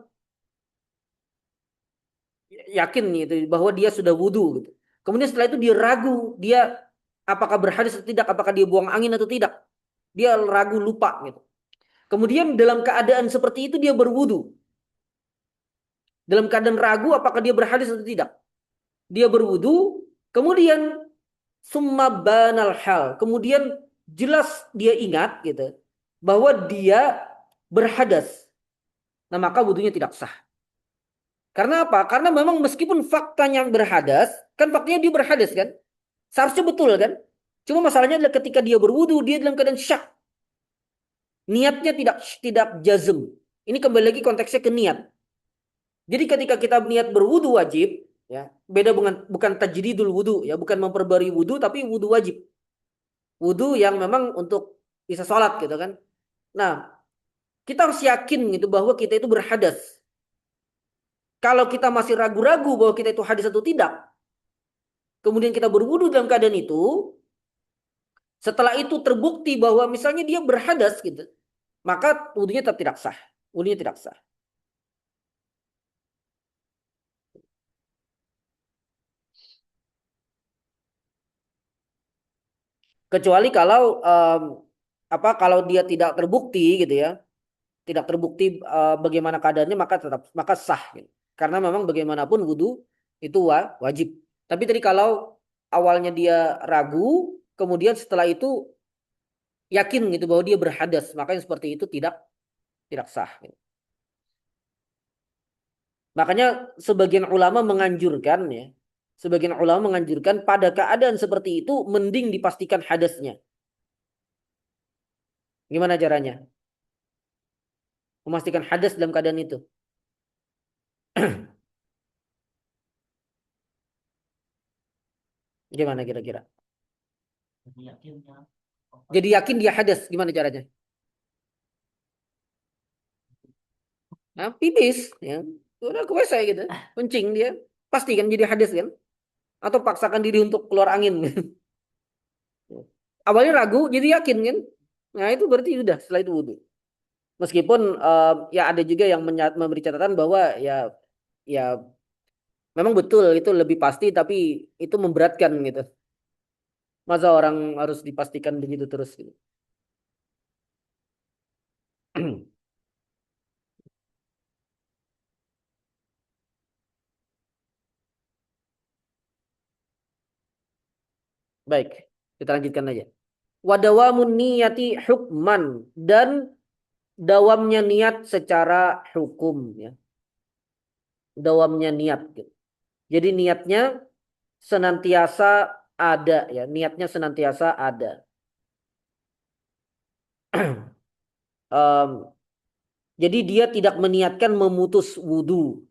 yakin gitu bahwa dia sudah wudhu gitu. Kemudian setelah itu dia ragu, dia apakah berhadas atau tidak, apakah dia buang angin atau tidak. Dia ragu, lupa gitu. Kemudian dalam keadaan seperti itu dia berwudhu. Dalam keadaan ragu apakah dia berhadas atau tidak. Dia berwudhu, kemudian summa banal hal. Kemudian jelas dia ingat gitu bahwa dia berhadas. Nah, maka wudhunya tidak sah. Karena apa? Karena memang meskipun faktanya berhadas, kan faktanya dia berhadas kan? Seharusnya betul kan? Cuma masalahnya adalah ketika dia berwudhu, dia dalam keadaan syak. Niatnya tidak tidak jazm. Ini kembali lagi konteksnya ke niat. Jadi ketika kita niat berwudu wajib, ya beda bukan tajdidul wudu, ya bukan memperbarui wudu, tapi wudu wajib. Wudu yang memang untuk bisa sholat gitu kan. Nah, kita harus yakin gitu bahwa kita itu berhadas. Kalau kita masih ragu-ragu bahwa kita itu hadis atau tidak, kemudian kita berwudu dalam keadaan itu, setelah itu terbukti bahwa misalnya dia berhadas gitu, maka wudunya tetap tidak sah. Wudunya tidak sah. Kecuali kalau kalau dia tidak terbukti gitu ya, tidak terbukti bagaimana keadaannya, maka sah gitu. Karena memang bagaimanapun wudhu itu wajib. Tapi tadi kalau awalnya dia ragu, kemudian setelah itu yakin gitu bahwa dia berhadas, makanya seperti itu tidak sah gitu. Makanya sebagian ulama menganjurkan ya, sebagian ulama menganjurkan pada keadaan seperti itu mending dipastikan hadasnya. Gimana caranya? Memastikan hadas dalam keadaan itu. Gimana kira-kira? Jadi yakinnya apa? Jadi yakin dia hadas, gimana caranya? Nah, pipis, ya. Udah ke WC gitu, kencing dia. Pasti kan jadi hadas kan? Atau paksakan diri untuk keluar angin. Awalnya ragu, jadi yakin kan? Nah, itu berarti udah setelah itu wudhu. Meskipun ya ada juga yang memberi catatan bahwa ya memang betul itu lebih pasti, tapi itu memberatkan gitu. Masa orang harus dipastikan begitu terus gitu. Baik, kita lanjutkan aja. Wadawamun niyati hukman, dan dawamnya niat secara hukum ya. Dawamnya niat gitu. Jadi niatnya senantiasa ada ya, niatnya senantiasa ada. Em, jadi dia tidak meniatkan memutus wudhu.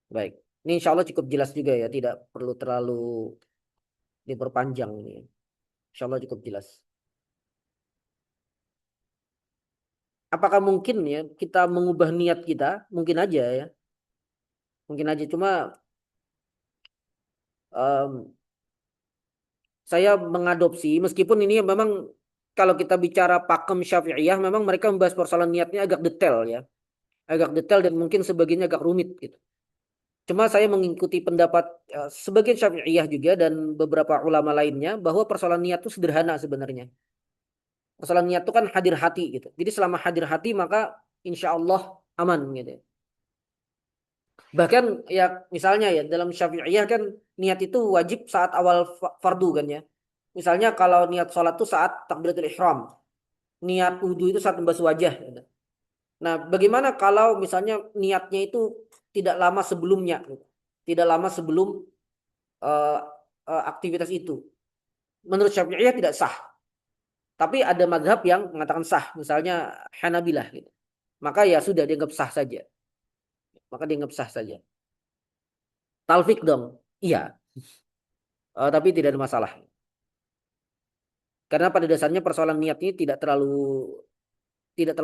Baik, ini insya Allah cukup jelas juga ya, tidak perlu terlalu diperpanjang ini. Insya Allah cukup jelas. Apakah mungkin ya kita mengubah niat kita? Mungkin aja ya, mungkin aja. Cuma em, saya mengadopsi, meskipun ini memang kalau kita bicara pakem Syafi'iyah memang mereka membahas persoalan niatnya agak detail ya. Agak detail dan mungkin sebagiannya agak rumit gitu. Cuma saya mengikuti pendapat sebagian Syafi'iyah juga dan beberapa ulama lainnya bahwa persoalan niat itu sederhana sebenarnya. Persoalan niat itu kan hadir hati gitu. Jadi selama hadir hati maka insya Allah aman gitu. Bahkan ya misalnya ya dalam Syafi'iyah kan niat itu wajib saat awal fardu kan ya. Misalnya kalau niat sholat itu saat takbiratul ihram, niat wudhu itu saat membasuh wajah. Gitu. Nah, bagaimana kalau misalnya niatnya itu tidak lama sebelumnya, gitu. Tidak lama sebelum eh, aktivitas itu. Menurut Syafi'iyah tidak sah. Tapi ada madhab yang mengatakan sah, misalnya Hanabilah gitu. Maka ya sudah dianggap sah saja. Maka dianggap sah saja. Talfik dong. Iya, tapi tidak ada masalah. Karena pada dasarnya persoalan niat ini tidak terlalu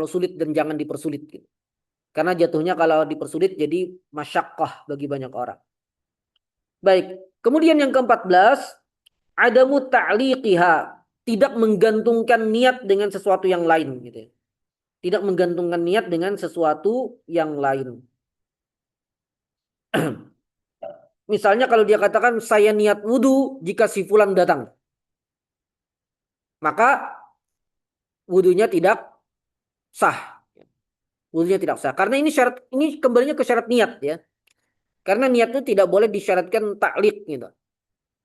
sulit dan jangan dipersulit gitu. Karena jatuhnya kalau dipersulit jadi masyakkah bagi banyak orang. Baik. Kemudian yang ke-14, adamu ta'liqiha, tidak menggantungkan niat dengan sesuatu yang lain gitu. Tidak menggantungkan niat dengan sesuatu yang lain. Misalnya kalau dia katakan saya niat wudhu jika si fulan datang, maka wudhunya tidak sah. Wudhunya tidak sah. Karena ini syarat, ini kembalinya ke syarat niat ya. Karena niat itu tidak boleh disyaratkan taklik gitu.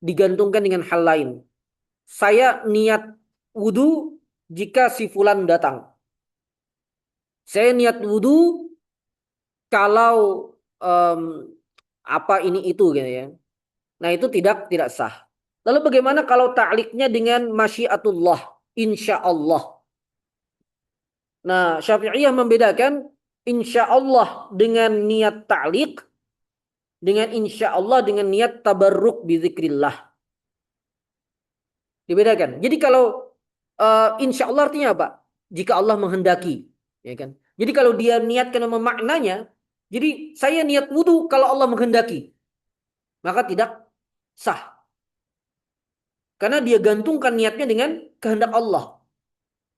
Digantungkan dengan hal lain. Saya niat wudhu jika si fulan datang. Saya niat wudhu kalau em, apa ini itu gitu ya. Nah itu tidak sah. Lalu bagaimana kalau ta'liknya dengan masyiatullah, insya Allah. Nah Syafi'iyah membedakan insya Allah dengan niat ta'lik, dengan insya Allah dengan niat tabarruk bizikrillah. Dibedakan. Jadi kalau insya Allah artinya apa? Jika Allah menghendaki, ya kan? Jadi kalau dia niatkan memang maknanya, jadi saya niat wudhu kalau Allah menghendaki, maka tidak sah. Karena dia gantungkan niatnya dengan kehendak Allah.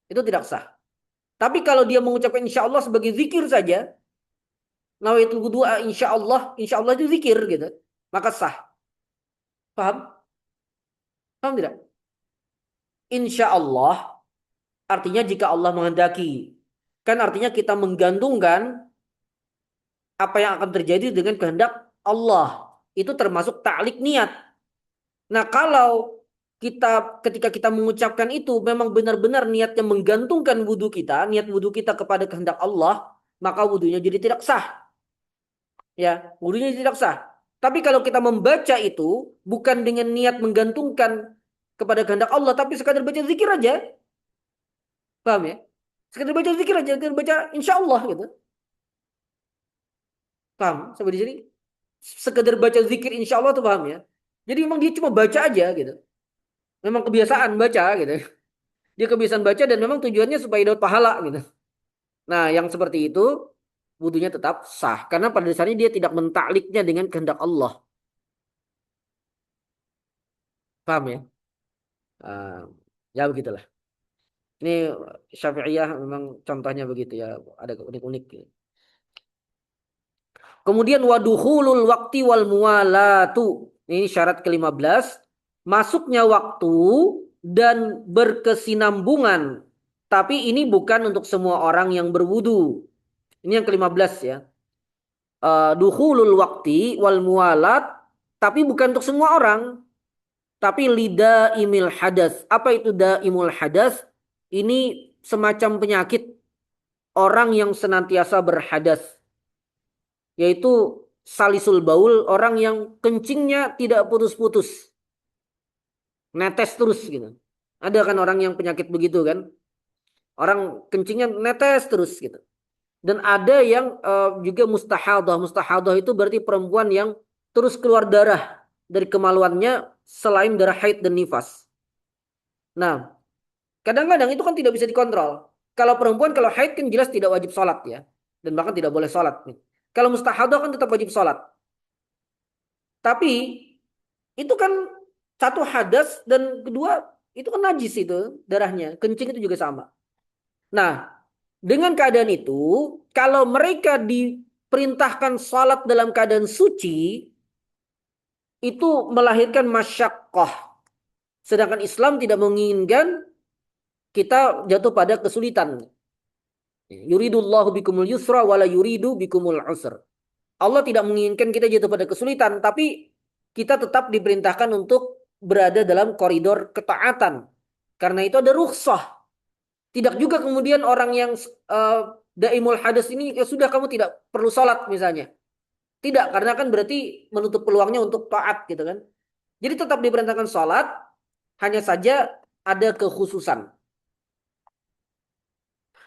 Itu tidak sah. Tapi kalau dia mengucapkan insya Allah sebagai zikir saja, nawaitul wudhu insya Allah itu zikir gitu. Maka sah. Paham? Paham tidak? Insya Allah artinya jika Allah menghendaki. Kan artinya kita menggantungkan apa yang akan terjadi dengan kehendak Allah. Itu termasuk ta'lik niat. Nah, kalau ketika kita mengucapkan itu memang benar-benar niatnya menggantungkan wudhu kita, niat wudhu kita kepada kehendak Allah, maka wudhunya jadi tidak sah. Ya, wudhunya tidak sah. Tapi kalau kita membaca itu bukan dengan niat menggantungkan kepada kehendak Allah, tapi sekadar baca zikir aja, paham ya? Sekadar baca zikir aja, sekadar baca insya Allah gitu. Paham sampai di sini? Sekedar baca zikir insya Allah tuh paham ya? Jadi memang dia cuma baca aja gitu. Memang kebiasaan baca gitu. Dia kebiasaan baca dan memang tujuannya supaya dapat pahala gitu. Nah, yang seperti itu wudunya tetap sah karena pada dasarnya dia tidak mentakliknya dengan kehendak Allah. Paham ya? Ah, ya begitulah. Ini Syafi'iyah memang contohnya begitu ya, ada unik-unik gitu. Kemudian waduhulul waktu wal muwalatu. Ini syarat ke-15. Masuknya waktu dan berkesinambungan. Tapi ini bukan untuk semua orang yang berwudu. Ini yang ke-15 ya. Duhulul waktu wal muwalat. Tapi bukan untuk semua orang. Tapi lida imil hadas. Apa itu daimul hadas? Ini semacam penyakit orang yang senantiasa berhadas. Yaitu salisul baul, orang yang kencingnya tidak putus-putus, netes terus gitu. Ada kan orang yang penyakit begitu kan, orang kencingnya netes terus gitu. Dan ada yang juga mustahadah. Mustahadah itu berarti perempuan yang terus keluar darah dari kemaluannya selain darah haid dan nifas. Nah, kadang-kadang itu kan tidak bisa dikontrol. Kalau perempuan kalau haid kan jelas tidak wajib sholat ya, dan bahkan tidak boleh sholat. Kalau mustahadah kan tetap wajib sholat. Tapi itu kan satu hadas dan kedua itu kan najis itu darahnya. Kencing itu juga sama. Nah, dengan keadaan itu, kalau mereka diperintahkan salat dalam keadaan suci, itu melahirkan masyakkah. Sedangkan Islam tidak menginginkan kita jatuh pada kesulitan. Yuridullahu bikumul yusra wala yuridu bikumul usr. Allah tidak menginginkan kita jatuh pada kesulitan, tapi kita tetap diperintahkan untuk berada dalam koridor ketaatan. Karena itu ada rukhsah. Tidak juga kemudian orang yang daimul hadas ini ya sudah kamu tidak perlu sholat misalnya. Tidak, karena kan berarti menutup peluangnya untuk taat gitu kan. Jadi tetap diperintahkan sholat, hanya saja ada kekhususan.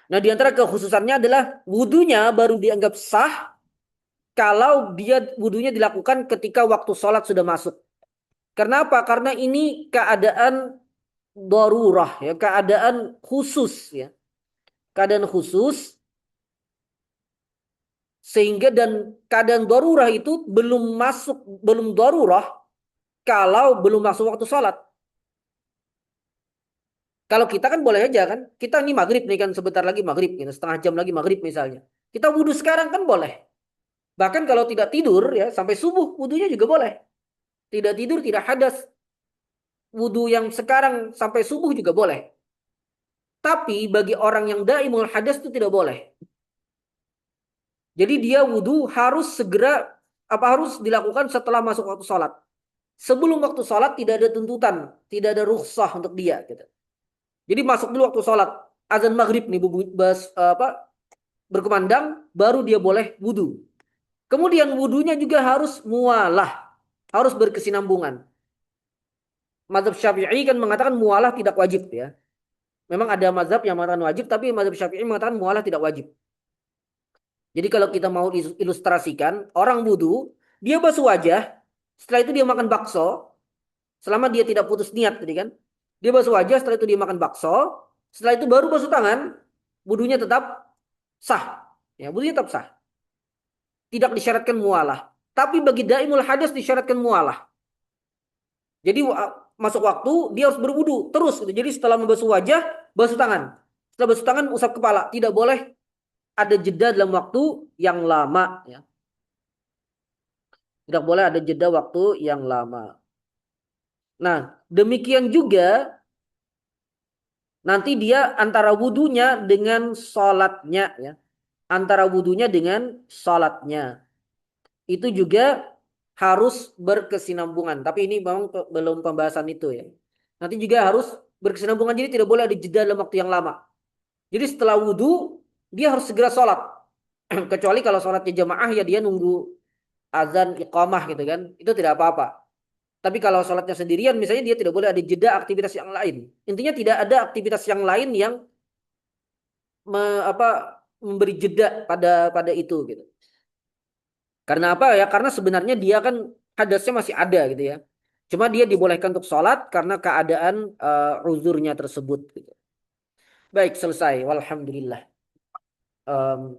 Nah, di antara kekhususannya adalah wudhunya baru dianggap sah kalau dia wudhunya dilakukan ketika waktu sholat sudah masuk. Karena apa? Karena ini keadaan darurah ya, keadaan khusus ya. Keadaan khusus sehingga dan keadaan darurah itu belum darurah kalau belum masuk waktu sholat. Kalau kita kan boleh aja kan, kita ini maghrib nih kan sebentar lagi maghrib, gitu, setengah jam lagi maghrib misalnya. Kita wudhu sekarang kan boleh. Bahkan kalau tidak tidur ya sampai subuh wudhunya juga boleh. Tidak tidur tidak hadas, wudhu yang sekarang sampai subuh juga boleh. Tapi bagi orang yang daimul hadas itu tidak boleh. Jadi dia wudhu harus segera harus dilakukan setelah masuk waktu sholat. Sebelum waktu sholat tidak ada tuntutan, tidak ada rukhsah untuk dia. Gitu. Jadi masuk dulu waktu sholat, azan maghrib nih berkumandang, baru dia boleh wudhu. Kemudian wudhunya juga harus mualah, harus berkesinambungan. Mazhab Syafi'i kan mengatakan mualah tidak wajib ya. Memang ada mazhab yang mengatakan wajib, tapi mazhab Syafi'i mengatakan mualah tidak wajib. Jadi kalau kita mau ilustrasikan, orang wudhu, dia basuh wajah, setelah itu dia makan bakso, selama dia tidak putus niat tadi kan. Dia basuh wajah, setelah itu dia makan bakso, setelah itu baru basuh tangan, wudhunya tetap sah. Ya, wudhunya tetap sah. Tidak disyaratkan mualah. Tapi bagi daimul hadas disyaratkan mualah. Jadi masuk waktu dia harus berwudu terus gitu. Jadi setelah membasuh wajah, basuh tangan. Setelah basuh tangan usap kepala. Tidak boleh ada jeda dalam waktu yang lama ya. Tidak boleh ada jeda waktu yang lama. Nah, demikian juga nanti dia antara wudunya dengan sholatnya ya. Antara wudunya dengan sholatnya. Itu juga harus berkesinambungan. Tapi ini memang belum pembahasan itu ya. Nanti juga harus berkesinambungan. Jadi tidak boleh ada jeda dalam waktu yang lama. Jadi setelah wudhu, dia harus segera sholat. Kecuali kalau sholatnya jamaah ya dia nunggu azan iqamah gitu kan. Itu tidak apa-apa. Tapi kalau sholatnya sendirian misalnya dia tidak boleh ada jeda aktivitas yang lain. Intinya tidak ada aktivitas yang lain yang me, apa, memberi jeda pada itu gitu. Karena apa ya? Karena sebenarnya dia kan hadasnya masih ada gitu ya. Cuma dia dibolehkan untuk sholat karena keadaan uzurnya tersebut gitu. Baik, selesai. Walhamdulillah. Em,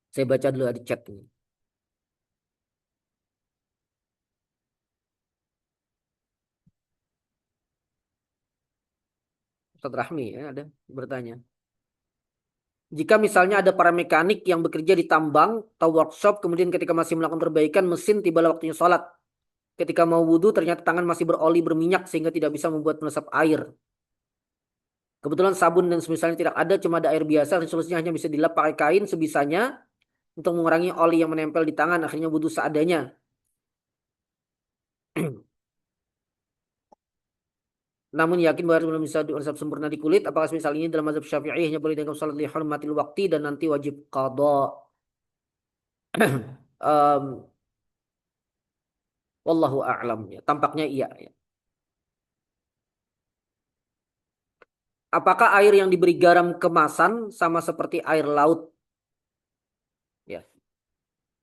saya baca dulu di chat ini. Ustaz Rahmi ya ada bertanya. Jika misalnya ada para mekanik yang bekerja di tambang atau workshop, kemudian ketika masih melakukan perbaikan mesin, tibalah waktunya sholat. Ketika mau wudhu, ternyata tangan masih beroli berminyak sehingga tidak bisa membuat meresap air. Kebetulan sabun dan semisalnya tidak ada, cuma ada air biasa. Dan solusinya hanya bisa dilap pakai kain sebisanya untuk mengurangi oli yang menempel di tangan. Akhirnya wudhu seadanya. Namun yakin bahwa belum bisa diusap sempurna di kulit. Apakah misalnya ini dalam mazhab Syafi'i hanya boleh dianggap salat li hurmatil waqti dan nanti wajib qada. um, Wallahu a'lam ya. Tampaknya iya ya. Apakah air yang diberi garam kemasan sama seperti air laut? Ya.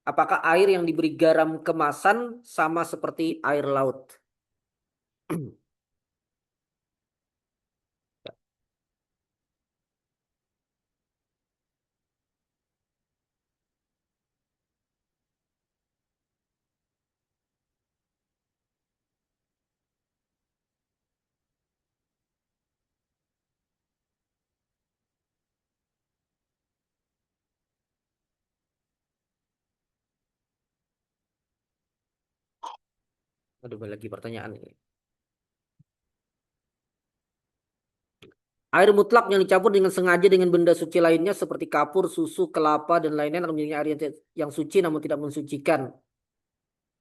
Apakah air yang diberi garam kemasan sama seperti air laut? Ada lagi pertanyaan ini. Air mutlak yang dicampur dengan sengaja dengan benda suci lainnya seperti kapur, susu, kelapa, dan lainnya akan menjadi air yang suci namun tidak mensucikan.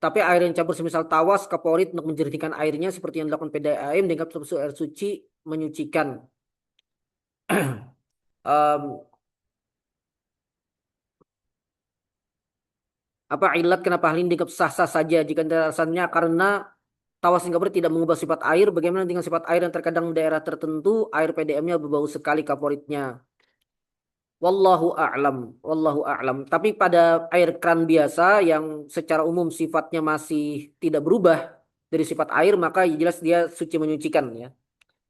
Tapi air yang campur semisal tawas, kaporit untuk menjernihkan airnya seperti yang dilakukan PDAM dianggap termasuk air suci menyucikan. Em, apa ilat kenapa hal ini dianggap sah-sah saja jika alasannya karena tawas dan kaporit tidak mengubah sifat air. Bagaimana dengan sifat air yang terkadang di daerah tertentu air PDAM-nya berbau sekali kaporitnya? Wallahu a'lam. Tapi pada air kran biasa yang secara umum sifatnya masih tidak berubah dari sifat air, maka jelas dia suci menyucikan ya.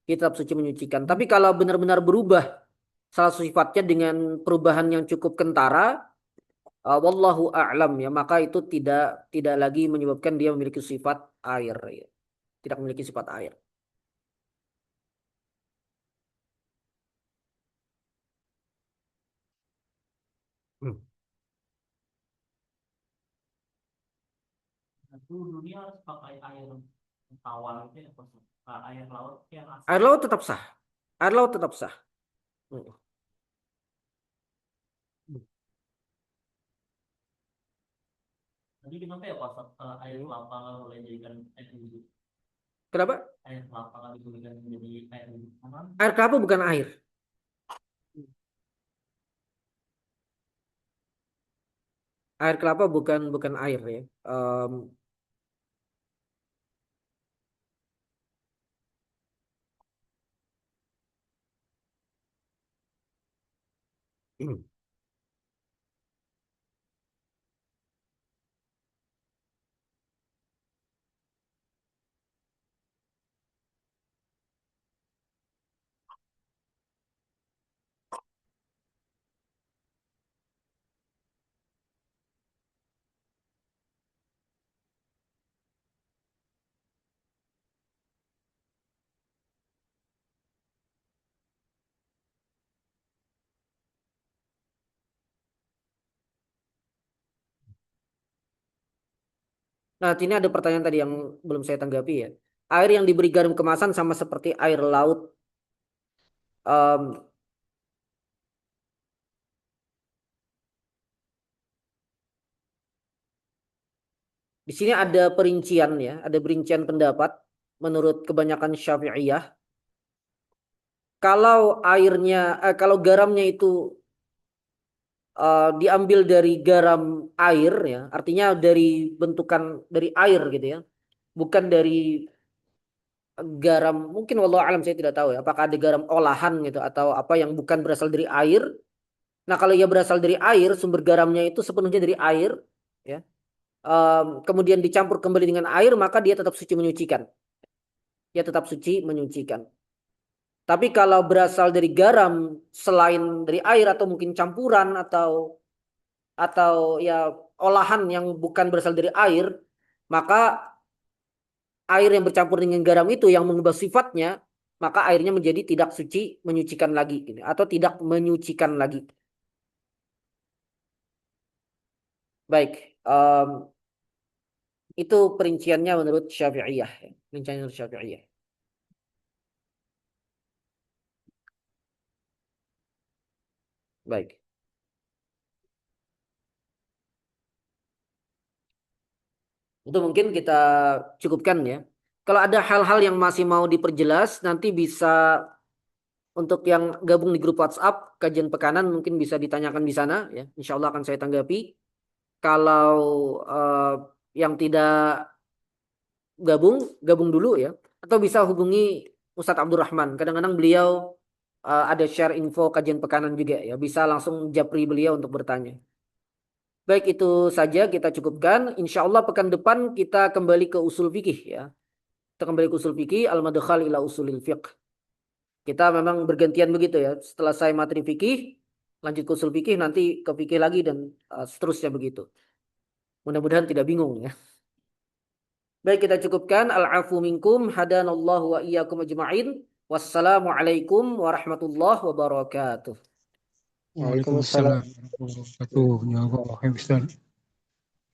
Kitab suci menyucikan. Tapi kalau benar-benar berubah salah satu sifatnya dengan perubahan yang cukup kentara, wallahu a'lam ya, maka itu tidak lagi menyebabkan dia memiliki sifat air ya. Tidak memiliki sifat air. Hmm. Nah, itu dunia harus pakai air tawar itu ya, Bos. Air laut yang Air asli. laut tetap sah. Air laut tetap sah. Hmm. Jadi kenapa ya Pak, air kelapa nggak boleh jadikan air wudhu? Kenapa? Air kelapa nggak dijadikan menjadi air wudhu? Karena Air kelapa bukan air. Air kelapa bukan air ya. Nah, ini ada pertanyaan tadi yang belum saya tanggapi ya. Air yang diberi garam kemasan sama seperti air laut. Em, di sini ada perincian ya, ada perincian pendapat menurut kebanyakan Syafi'iyah. Kalau garamnya itu diambil dari garam air ya, artinya dari bentukan dari air gitu ya, bukan dari garam. Mungkin wallahu alam saya tidak tahu ya, apakah ada garam olahan gitu atau apa yang bukan berasal dari air. Nah, kalau ia berasal dari air, sumber garamnya itu sepenuhnya dari air, ya. Kemudian dicampur kembali dengan air, maka dia tetap suci menyucikan. Dia tetap suci menyucikan. Tapi kalau berasal dari garam selain dari air atau mungkin campuran atau ya olahan yang bukan berasal dari air, maka air yang bercampur dengan garam itu yang mengubah sifatnya, maka airnya menjadi tidak suci menyucikan lagi, gitu, atau tidak menyucikan lagi. Baik. Itu perinciannya menurut Syafi'iyah. Perinciannya menurut Syafi'iyah. Baik. Itu mungkin kita cukupkan ya. Kalau ada hal-hal yang masih mau diperjelas, nanti bisa untuk yang gabung di grup WhatsApp, kajian pekanan mungkin bisa ditanyakan di sana ya. Insya Allah akan saya tanggapi. Kalau eh, yang tidak gabung, gabung dulu ya. Atau bisa hubungi Ustadz Abdurrahman. Kadang-kadang beliau ada share info kajian pekanan juga ya. Bisa langsung japri beliau untuk bertanya. Baik, itu saja kita cukupkan. Insya Allah pekan depan kita kembali ke usul fikih ya. Kita kembali ke usul fikih, al-madkhal ila usulil fiqh. Kita memang bergantian begitu ya. Setelah saya materi fikih, lanjut ke usul fikih, nanti ke fikih lagi dan seterusnya begitu. Mudah-mudahan tidak bingung ya. Baik, kita cukupkan. Al-afu minkum, hadanallahu wa iyyakum ajma'in. Wassalamualaikum warahmatullahi wabarakatuh. Waalaikumsalam warahmatullahi wabarakatuh. Ya Allah, Ustaz.